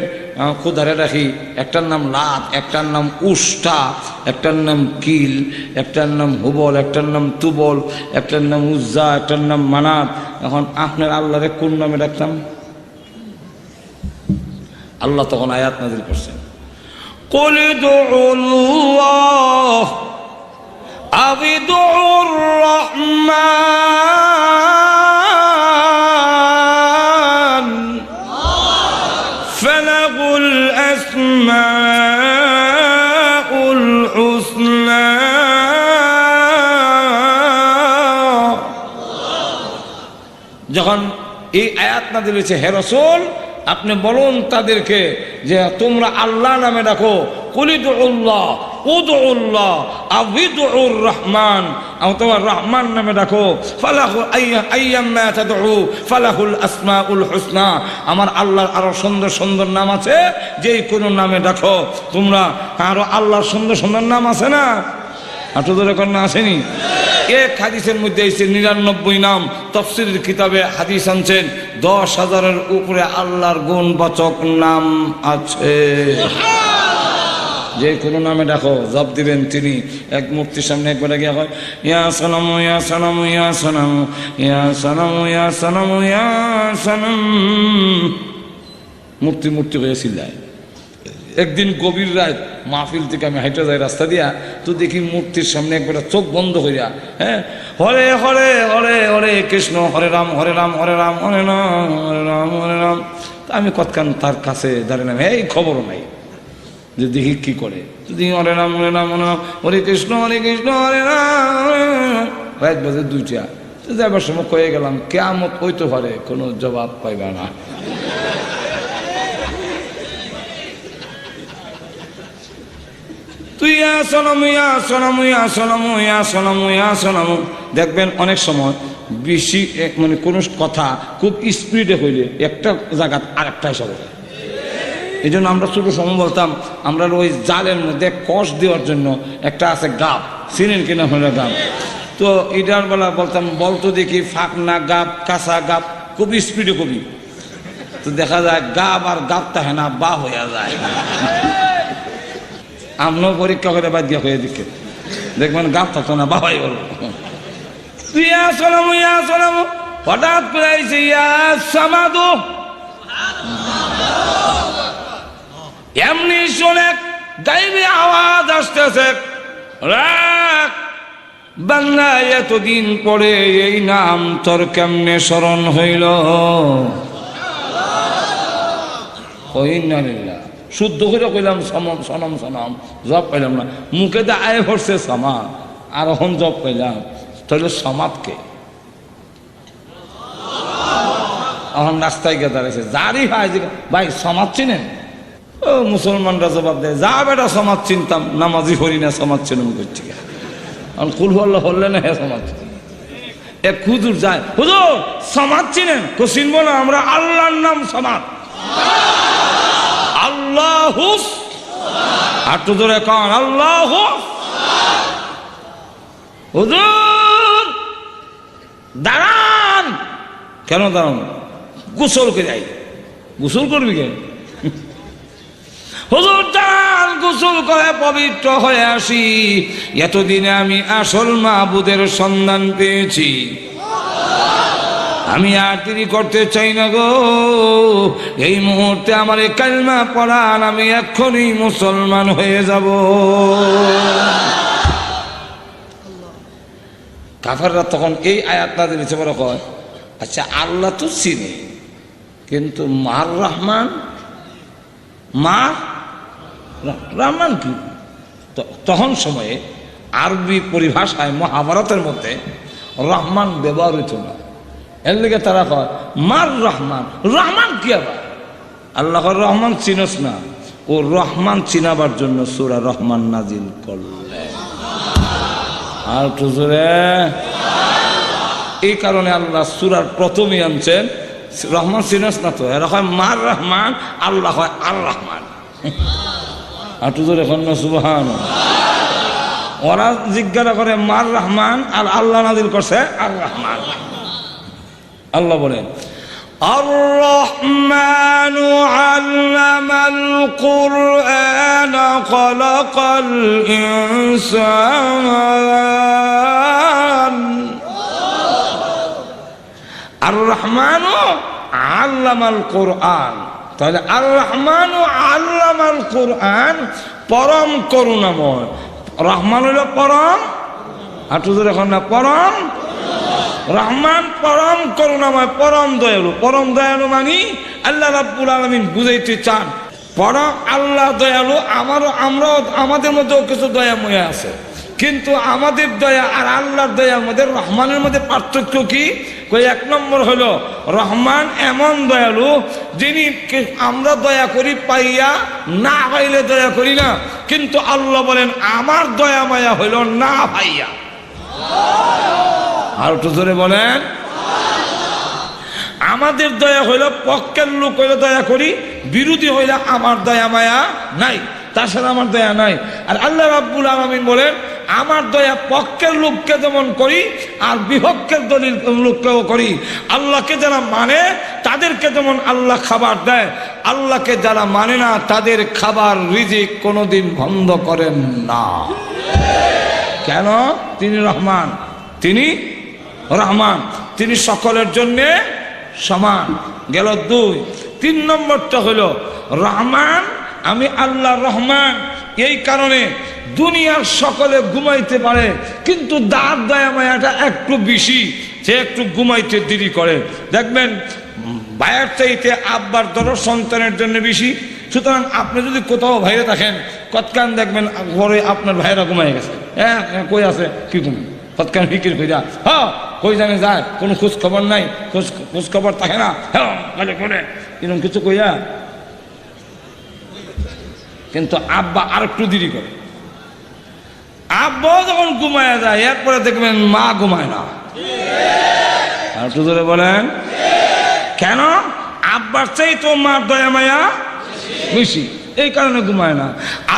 খোদারে রাখি, একটার নাম লাত, একটার নাম উষ্টা, একটার নাম কিল, একটার নাম হুবল, একটার নাম তুবল, একটার নাম উজ্জা, একটার নাম মানাত। এখন আপনার আল্লাহরে কোন নামে রাখতাম? আল্লাহ তখন আয়াত নাযিল করছেন, কুল উদউল্লাহ আও উদউর রহমান ফালাহুল আসমাউল হুসনা যখন এই আয়াত নাযিল হয়েছে, হে রাসূল আপনি বলুন তাদেরকে যে তোমরা আল্লাহ নামে ডাকো, কুলিদুল্লাহ উদুল্লাহ আবিদুর রহমান, তোমার রহমান নামে ডাকো, ফালাহু আইয়াম্মা তাদউ ফালাহুল আসমাউল হুসনা, আমার আল্লাহর আরো সুন্দর সুন্দর নাম আছে, যেই কোনো নামে ডাকো তোমরা। আরো আল্লাহর সুন্দর সুন্দর নাম আছে না? হাঁটু ধরে কন্যা আসেনি? এক হাদিসের মধ্যে এসে 99 নাম, তাফসীরের কিতাবে হাদিস আনছেন 10,000-এর উপরে আল্লাহর গুণবাচক নাম আছে। যে কোনো নামে ডাকো জব দিবেন তিনি। এক মূর্তির সামনে একবার গিয়ে হয় ইয়া সালামু ইয়া সালামু ইয়া সালামু ইয়া সালামু ইয়া সালামু ইয়া সালাম, মূর্তি মূর্তি হয়ে চিল্লায়। একদিন গভীর রাত মাহফিল থেকে আমি হাইটা যাই রাস্তা দিয়া, তো দেখি মূর্তির সামনে একবার চোখ বন্ধ করিয়া, হ্যাঁ, হরে হরে হরে হরে কৃষ্ণ, হরে রাম হরে রাম হরে রাম হরে রাম হরে রাম হরে রাম। তা আমি কতক্ষণ তার কাছে দাঁড়ালাম, এই খবরও নাই যে দেখি কি করে। দেখি হরে রাম হরে রাম হরে রাম হরে কৃষ্ণ হরে রাম। রাত বাজে 2টা, যাবার সময় কয়ে গেলাম কিয়ামত হইতে পারে, কোনো জবাব পাইবা না। তুই ইয়া সালামু ইয়া সালামু ইয়া সালামু ইয়া সালামু ইয়া সালামু। দেখবেন অনেক সময় বেশি মানে কোনো কথা খুব স্পিডে হইলে একটা জায়গা আরেকটা হিসাবে। এই জন্য আমরা ছোট সময় বলতাম, আমরা ওই জালের মধ্যে কষ দেওয়ার জন্য একটা আছে গাব, চিনেন কিনা হলো গাব, তো এটার বেলা বলতাম বলতো দেখি ফাঁক না গাব কাঁচা গাব, খুব স্পিডে কবি, তো দেখা যায় গাব আর গাব থাকে না, বা হইয়া যায়। আমরাও পরীক্ষা করে বাদ দিয়া হয়ে দিকে দেখবেন গাব থাকতো না, বাবাই বলবো ইয়া সালামু ইয়া সালামু। হঠাৎ করে আইছে ইয়া সামাদু, এমনি শুনে গাইবে আওয়াজ আসতেছে, বাংলা এতদিন পরে এই নাম তোর কেমনে স্মরণ হইল? শুদ্ধ করে কইলাম সনম সনম সনম, জব পাইলাম না, মুখে তো আয় হচ্ছে সমাদ, আর এখন জব পাইলাম, তাহলে সমাদকে এখন রাস্তায় গিয়ে দাঁড়াইছে, যারই হয় যে ভাই সমাজ চিনেন? ও মুসলমানরা জবাব দেয়, যা বেটা সমাজ চিনতাম, নামাজি হরি না সমাজ চিনুম করছি, এখন কুল হল্লে না হে সমাজ। এক হুজুর যায়, হুজুর সমাজ চিনেন? চিনবো না, আমরা আল্লাহর নাম সমাজ। আল্লাহ আটু ধরে কান আল্লাহ। হুজুর দাঁড়ান। কেন দাঁড়ান? গোসল করে যাই। গোসল করবি কে? হুজুর দাঁড়ান, গোসল করে পবিত্র হয়ে আসি, এতদিনে আমি আসল মাবুদের সন্ধান পেয়েছি, আমি আর দেরি করতে চাই না গো, এই মুহূর্তে আমার কালমা পড়ান, আমি এক্ষুনি মুসলমান হয়ে যাব। কাফেররা তখন এই আয়াত নাযিল হয়েছে, বড় কয় আচ্ছা আল্লাহ তো চিনি, কিন্তু মার রহমান, মার রহমান কি? তখন সময়ে আরবি পরিভাষায় মহাভারতের মধ্যে রহমান ব্যবহার হইত না, এর লেগে তারা কয় মার রহমান। রহমান কি আবার? আল্লাহর রহমান চিনস না, ও রহমান চিনাবার জন্য সূরা রহমান নাজিল করলেন। আর তুজুরে এই কারণে আল্লাহ সূরার প্রথমেই আনছেন রহমান চিনস না, তো এরা হয় মার রহমান, আল্লাহ হয় আর রহমান। আর তুজুর এখন না সুবহানাল্লাহ। ওরা জিজ্ঞাসা করে মার রহমান, আর আল্লাহ নাজিল করছে আর রহমান। আল্লাহ বলেন الرحمن علم القرآن خلق الإنسان الرحمن علم القرآن। তাহলে আর রহমান আল্লামাল কোরআন, পরম করুণাময়। রহমান হলো পরম, হাঁটু ধরে এখন না, পরম রহমান পরম করুণাময়, পরম দয়ালু। পরম দয়ালু মানে আল্লাহ রাব্বুল আলামিন বুঝাইতে চান পরম আল্লাহ দয়ালু। আমরাও আমাদের মধ্যেও কিছু দয়াময় আছে, কিন্তু আমাদের দয়া আর আল্লাহর দয়ার মধ্যে, রহমানের মধ্যে পার্থক্য কি? কই এক নম্বর হলো রহমান এমন দয়ালু যিনি আমরা দয়া করি পাইয়া, না পাইলে দয়া করি না। কিন্তু আল্লাহ বলেন আমার দয়া মায়া হইল না পাইয়া। আর একটু জোরে বলেন। আমাদের দয়া হইল পক্ষের লোক হইলে দয়া করি, বিরোধী হইলে আমার দয়া মায়া নাই, তাছাড়া আমার দয়া নাই। আর আল্লাহ রাব্বুল আলামিন বলেন আমার দয়া পক্ষের লোককে যেমন করি আর বিপক্ষের দলিল লোককেও করি। আল্লাহকে যারা মানে তাদেরকে যেমন আল্লাহ খাবার দেয়, আল্লাহকে যারা মানে না তাদের খাবার রিজিক কোনোদিন বন্ধ করেন না। কেন? তিনি রহমান, তিনি রহমান, তিনি সকলের জন্যে সমান। গেল দুই। তিন নম্বরটা হলো রহমান, আমি আল্লাহ রহমান, এই কারণে দুনিয়ার সকলে ঘুমাইতে পারে কিন্তু দাঁত দয়া মায়াটা একটু বেশি, সে একটু ঘুমাইতে দেরি করে। দেখবেন ভাইয়ের চাইতে আব্বার দরদ সন্তানের জন্য বেশি। সুতরাং আপনি যদি কোথাও ভাইরে থাকেন কতকান দেখবেন ঘরে আপনার ভাইয়েরা ঘুমাই গেছে, হ্যাঁ কই আছে কি ঘুমাই, কতকান ফিকির কইরা হ্যাঁ কই জানে যায়, কোনো খোঁজ খবর নাই, খোঁজ খবর থাকে না, হ্যাঁ বলে বলে এরকম কিছু কইয়া। কিন্তু আব্বা আর একটু দেরি করে। আব্বাও যখন ঘুমায় যায় এরপরে দেখবেন মা ঘুমায় না। আর একটু ধরে বলেন কেন? আব্বার চাই তো মার দয়া মায়া বেশি, এই কারণে ঘুমায় না।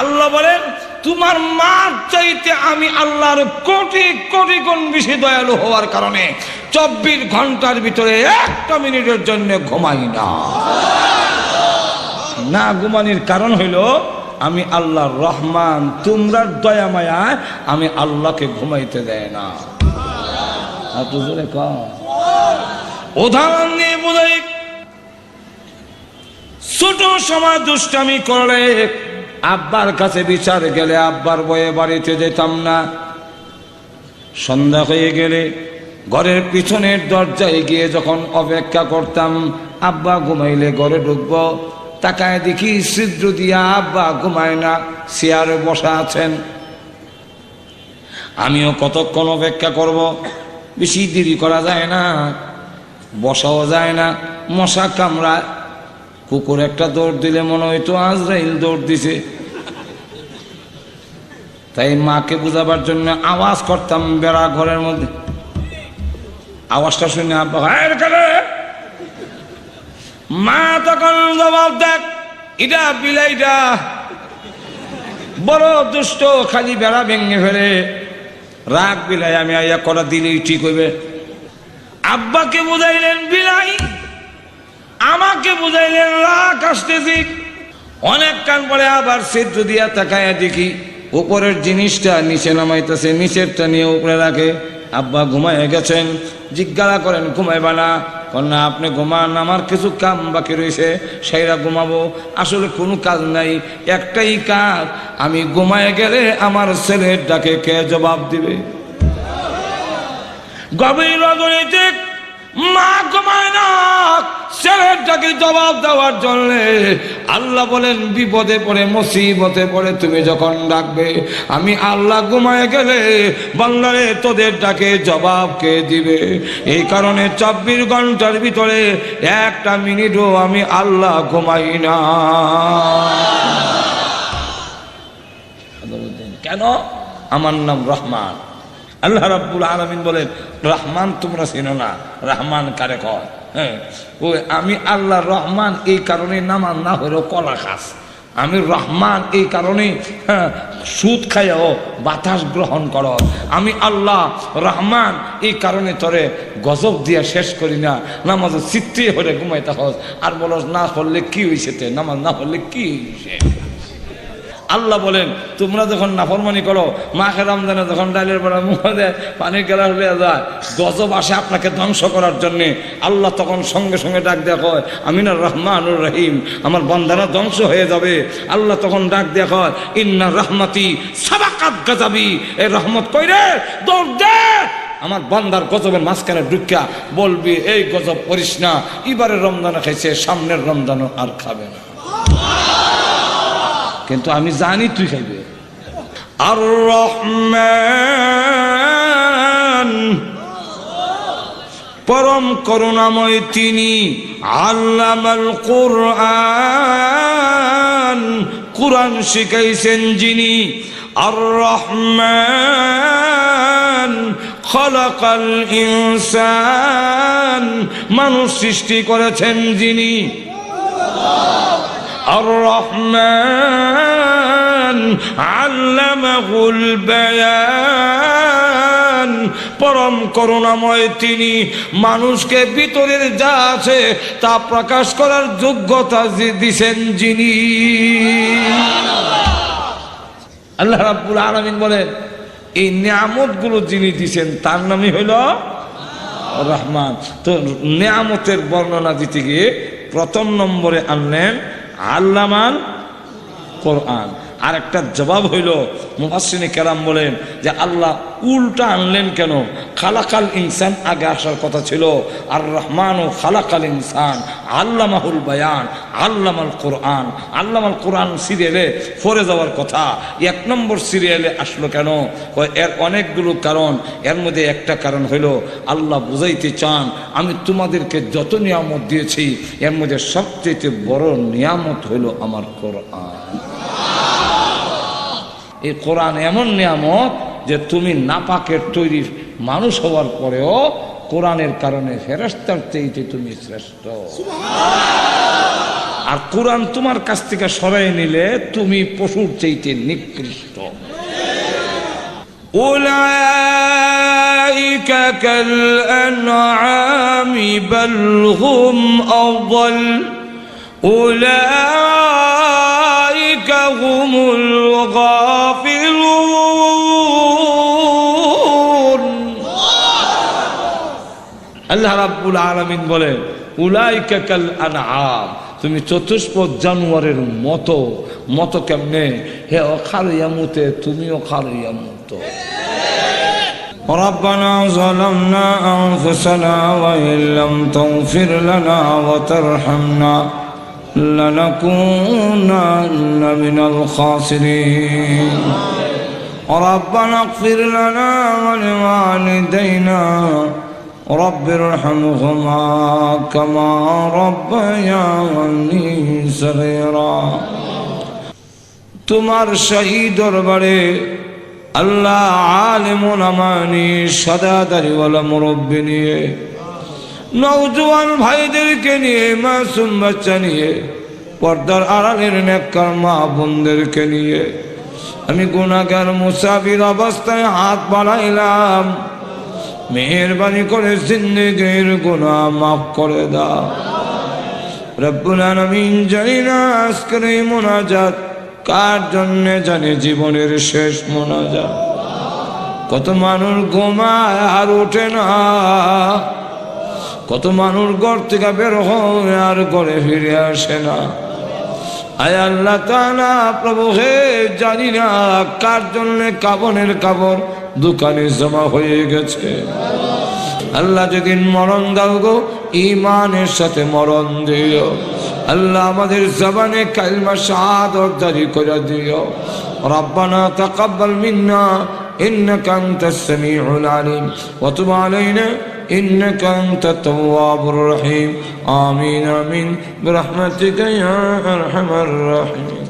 আল্লাহ বলেন তোমার মার চাইতে আমি আল্লাহর কোটি কোটি গুণ বেশি দয়ালু হওয়ার কারণে 24 ঘন্টার ভিতরে একটা মিনিটের জন্য ঘুমাই না। না ঘুমানির কারণ হইল আমি আল্লাহর রহমান, তোমরা দয়া মায়ায় আমি আল্লাহকে ঘুমাইতে দেয় না। উদাহরণ নিয়ে বোঝাই, ছোট সময় দুষ্টামি করলে আব্বার কাছে বিচার গেলে আব্বার বয়ে বাড়িতে যেতাম না। সন্ধ্যা হয়ে গেলে ঘরের পিছনের দরজায় গিয়ে যখন অপেক্ষা করতাম আব্বা ঘুমাইলে ঘরে ঢুকবো, তাকায় দেখি ছিদ্র দিয়া আব্বা ঘুমায় না, চেয়ারে বসা আছেন। আমিও কতক্ষণ অপেক্ষা করব, বেশি দেরি করা যায় না, বসাও যায় না, মশা কামড়ায়। কুকুর একটা দৌড় দিলে মনে হইতো আজরাইল দৌড় দিছে। তাই মাকে বুঝাবার জন্য আওয়াজ করতাম বেড়া ঘরের মধ্যে। আওয়াজটা শুনে আব্বা মা তখন জবাব দেখ, এটা বিলাইটা বড় দুষ্ট, খালি বেড়া ভেঙে ফেলে। রাগ বিলাই আমি আইয়া করা দিলেই ঠিক হইবে। আব্বাকে বুঝাইলেন বিলাই, আমাকে বুঝাইলেন রাগ আসতেছি। অনেক কান পরে আবার ছিদ্র দিয়া তাকায়া দেখি উপরের জিনিসটা নিচে নামাইতেছে, নিচেরটা নিয়ে উপরে রাখে। আব্বা ঘুমাইয়া গেছেন। জিজ্ঞাসা করেন ঘুমাইবা না? না আপনি ঘুমান, আমার কিছু কাম বাকি রয়েছে সেইরা ঘুমাবো। আসলে কোনো কাজ নাই, একটাই কাজ, আমি ঘুমায় গেলে আমার ছেলের ডাকে কে জবাব দিবে? গভীর রজনীতে মা ঘুমায় না, ছেলের ডাকে জবাব দেওয়ার জন্য। আল্লাহ বলেন বিপদে পড়ে মুসিবতে পড়ে তুমি যখন ডাকবে, আমি আল্লাহ ঘুমায় গেলে বান্দারে তোদের ডাকে জবাব কে দিবে? এই কারণে 24 ঘন্টার ভিতরে একটা মিনিটও আমি আল্লাহ ঘুমাই না। কেন? আমার নাম রহমান। আল্লাহ রাব্বুল আলামিন বলেন রহমান তোমরা চিনো না, রহমান কারে কয়? হ্যাঁ ওই আমি আল্লাহ রহমান, এই কারণে নামান না হইল কলা খাস। আমি রহমান এই কারণে সুদ খাইও বাতাস গ্রহণ কর। আমি আল্লাহ রহমান এই কারণে তোরে গজব দিয়া শেষ করি না। নামাজ চিত্তে হলে ঘুমাইতে হস আর বলস না পড়লে কি হয়েছে, নামাজ না পড়লে কি হয়েছে? আল্লাহ বলেন তোমরা যখন নাফরমানি করো, মাকে রমজানে যখন ডালের বড়া মুখে দেয়, পানির গেলা হলে যায়, গজব আসে আপনাকে ধ্বংস করার জন্যে। আল্লাহ তখন সঙ্গে সঙ্গে ডাক দেয়া হয় আমিনার রহমানুর রহিম, আমার বান্দারা ধ্বংস হয়ে যাবে। আল্লাহ তখন ডাক দেয়া হয় ইন্না রহমতি সাবাকাত গাজাবি, এই রহমত কইরে দৌড় দে আমার বান্দার গজবের মাঝখানে ঢুকিয়া বলবি এই গজব করিস না, এবারে রমজানে খাইছে সামনের রমজানও আর খাবে না। কিন্তু আমি জানি তুই খাইবে। আর রহমান, পরম করুণাময় তিনি। আল্লামাল কুরআন, কুরআন শিখাইছেন যিনি। আর রহমান খলাকাল ইনসান, মানুষ সৃষ্টি করেছেন যিনি। আর রহমান আল্লামাহুল বায়ান, পরম করুণাময় তিনি। মানুষকে ভিতরের যা আছে তা প্রকাশ করার যোগ্যতা দিয়েছেন যিনি। আল্লাহ রাব্বুল আলামিন বলেন এই নিয়ামতগুলো যিনি দিয়েছেন তার নামই হইল রহমান। তো নিয়ামতের বর্ণনা দিতে গিয়ে প্রথম নম্বরে আনলেন আল্লামাল কোরআন। আর একটা জবাব হইল মুফাসসিরিনে কেরাম বলেন যে আল্লাহ উল্টা আনলেন কেন? খালাকাল ইনসান আগে আসার কথা ছিল, আর রহমান ও খালাকাল ইনসান আল্লামাহুল বায়ান আল্লামাল কোরআন। আল্লামাল কোরআন সিরিয়ালে পড়ে যাওয়ার কথা, এক নম্বর সিরিয়ালে আসলো কেন? এর অনেকগুলো কারণ, এর মধ্যে একটা কারণ হইল আল্লাহ বুঝাইতে চান আমি তোমাদেরকে যত নিয়ামত দিয়েছি এর মধ্যে সবচেয়ে বড় নিয়ামত হইল আমার কোরআন। এই কোরআন এমন নিয়ামত যে তুমি নাপাকের তৈরি মানুষ হওয়ার পরেও কোরআনের কারণে ফেরেশতার চাইতে তুমি শ্রেষ্ঠ। আর কোরআন তোমার কাছ থেকে সরাই নিলে তুমি পশুর চাইতে নিকৃষ্ট। উলাইকা কাল আনআমি বাল হুম আযাল উলাইকা হুমুল গাফিলুন। আল্লাহ রাব্বুল আলামিন বলেন উলাইকা কাল আনআম, তুমি চতুষ্পদ জানোয়ারের মতো। মতো কেমনে? হে খালিয়ামুতে তুমিও খালিয়ামুত। ربنا ظلمنا أنفسنا وإن لم تغفر لنا وترحمنا لنكونن من الخاسرين ربنا اغفر لنا ولوالدينا رب ارحمهما كما ربياني صغيرا। তোমার শাহী দরবারে আল্লাহ আলেম ওলামানি সাদাদারিওয়ালা মুরব্বি নিয়ে, নওজোয়ান ভাইদেরকে নিয়ে, মাসুম বাচ্চা নিয়ে, পর্দার আড়ালের নেককার মা বোনদেরকে নিয়ে আমি গুনাহগার মুসাফির অবস্থায় হাত বাড়াইলাম। মেহেরবানি করে জিন্দেগীর গুনাহ মাফ করে দাও রব্বুল আলামিন। জানি না আজকের এই মুনাজাত কার জন্য, জানে জীবনের শেষ মোনাজাত। কত মানুষ ঘুমায় আর ওঠে না, কত মানুষ ঘর থেকে বের হয় আর ঘরে ফিরে আসে না। আয় আল্লাহ তাআলা প্রভু হে, জানি না কার জন্য কাবনের কাবর দোকানে জমা হয়ে গেছে। আল্লাহ যেদিন মরণ দাও গো ঈমানের সাথে মরণ দিও। আল্লাহ আমাদের জবানে কালিমা শাহাদাত জারি করে দিও। রব্বানা তাকাব্বাল মিন্না ইন্নাকা আনতাস সামিউল আলিম ওয়া তুব আলাইনা ইন্নাকা আনতাত তাওয়াবুর রহিম। আমিন আমিন বিরহমাতিকা ইয়া আরহামার রাহিমিন।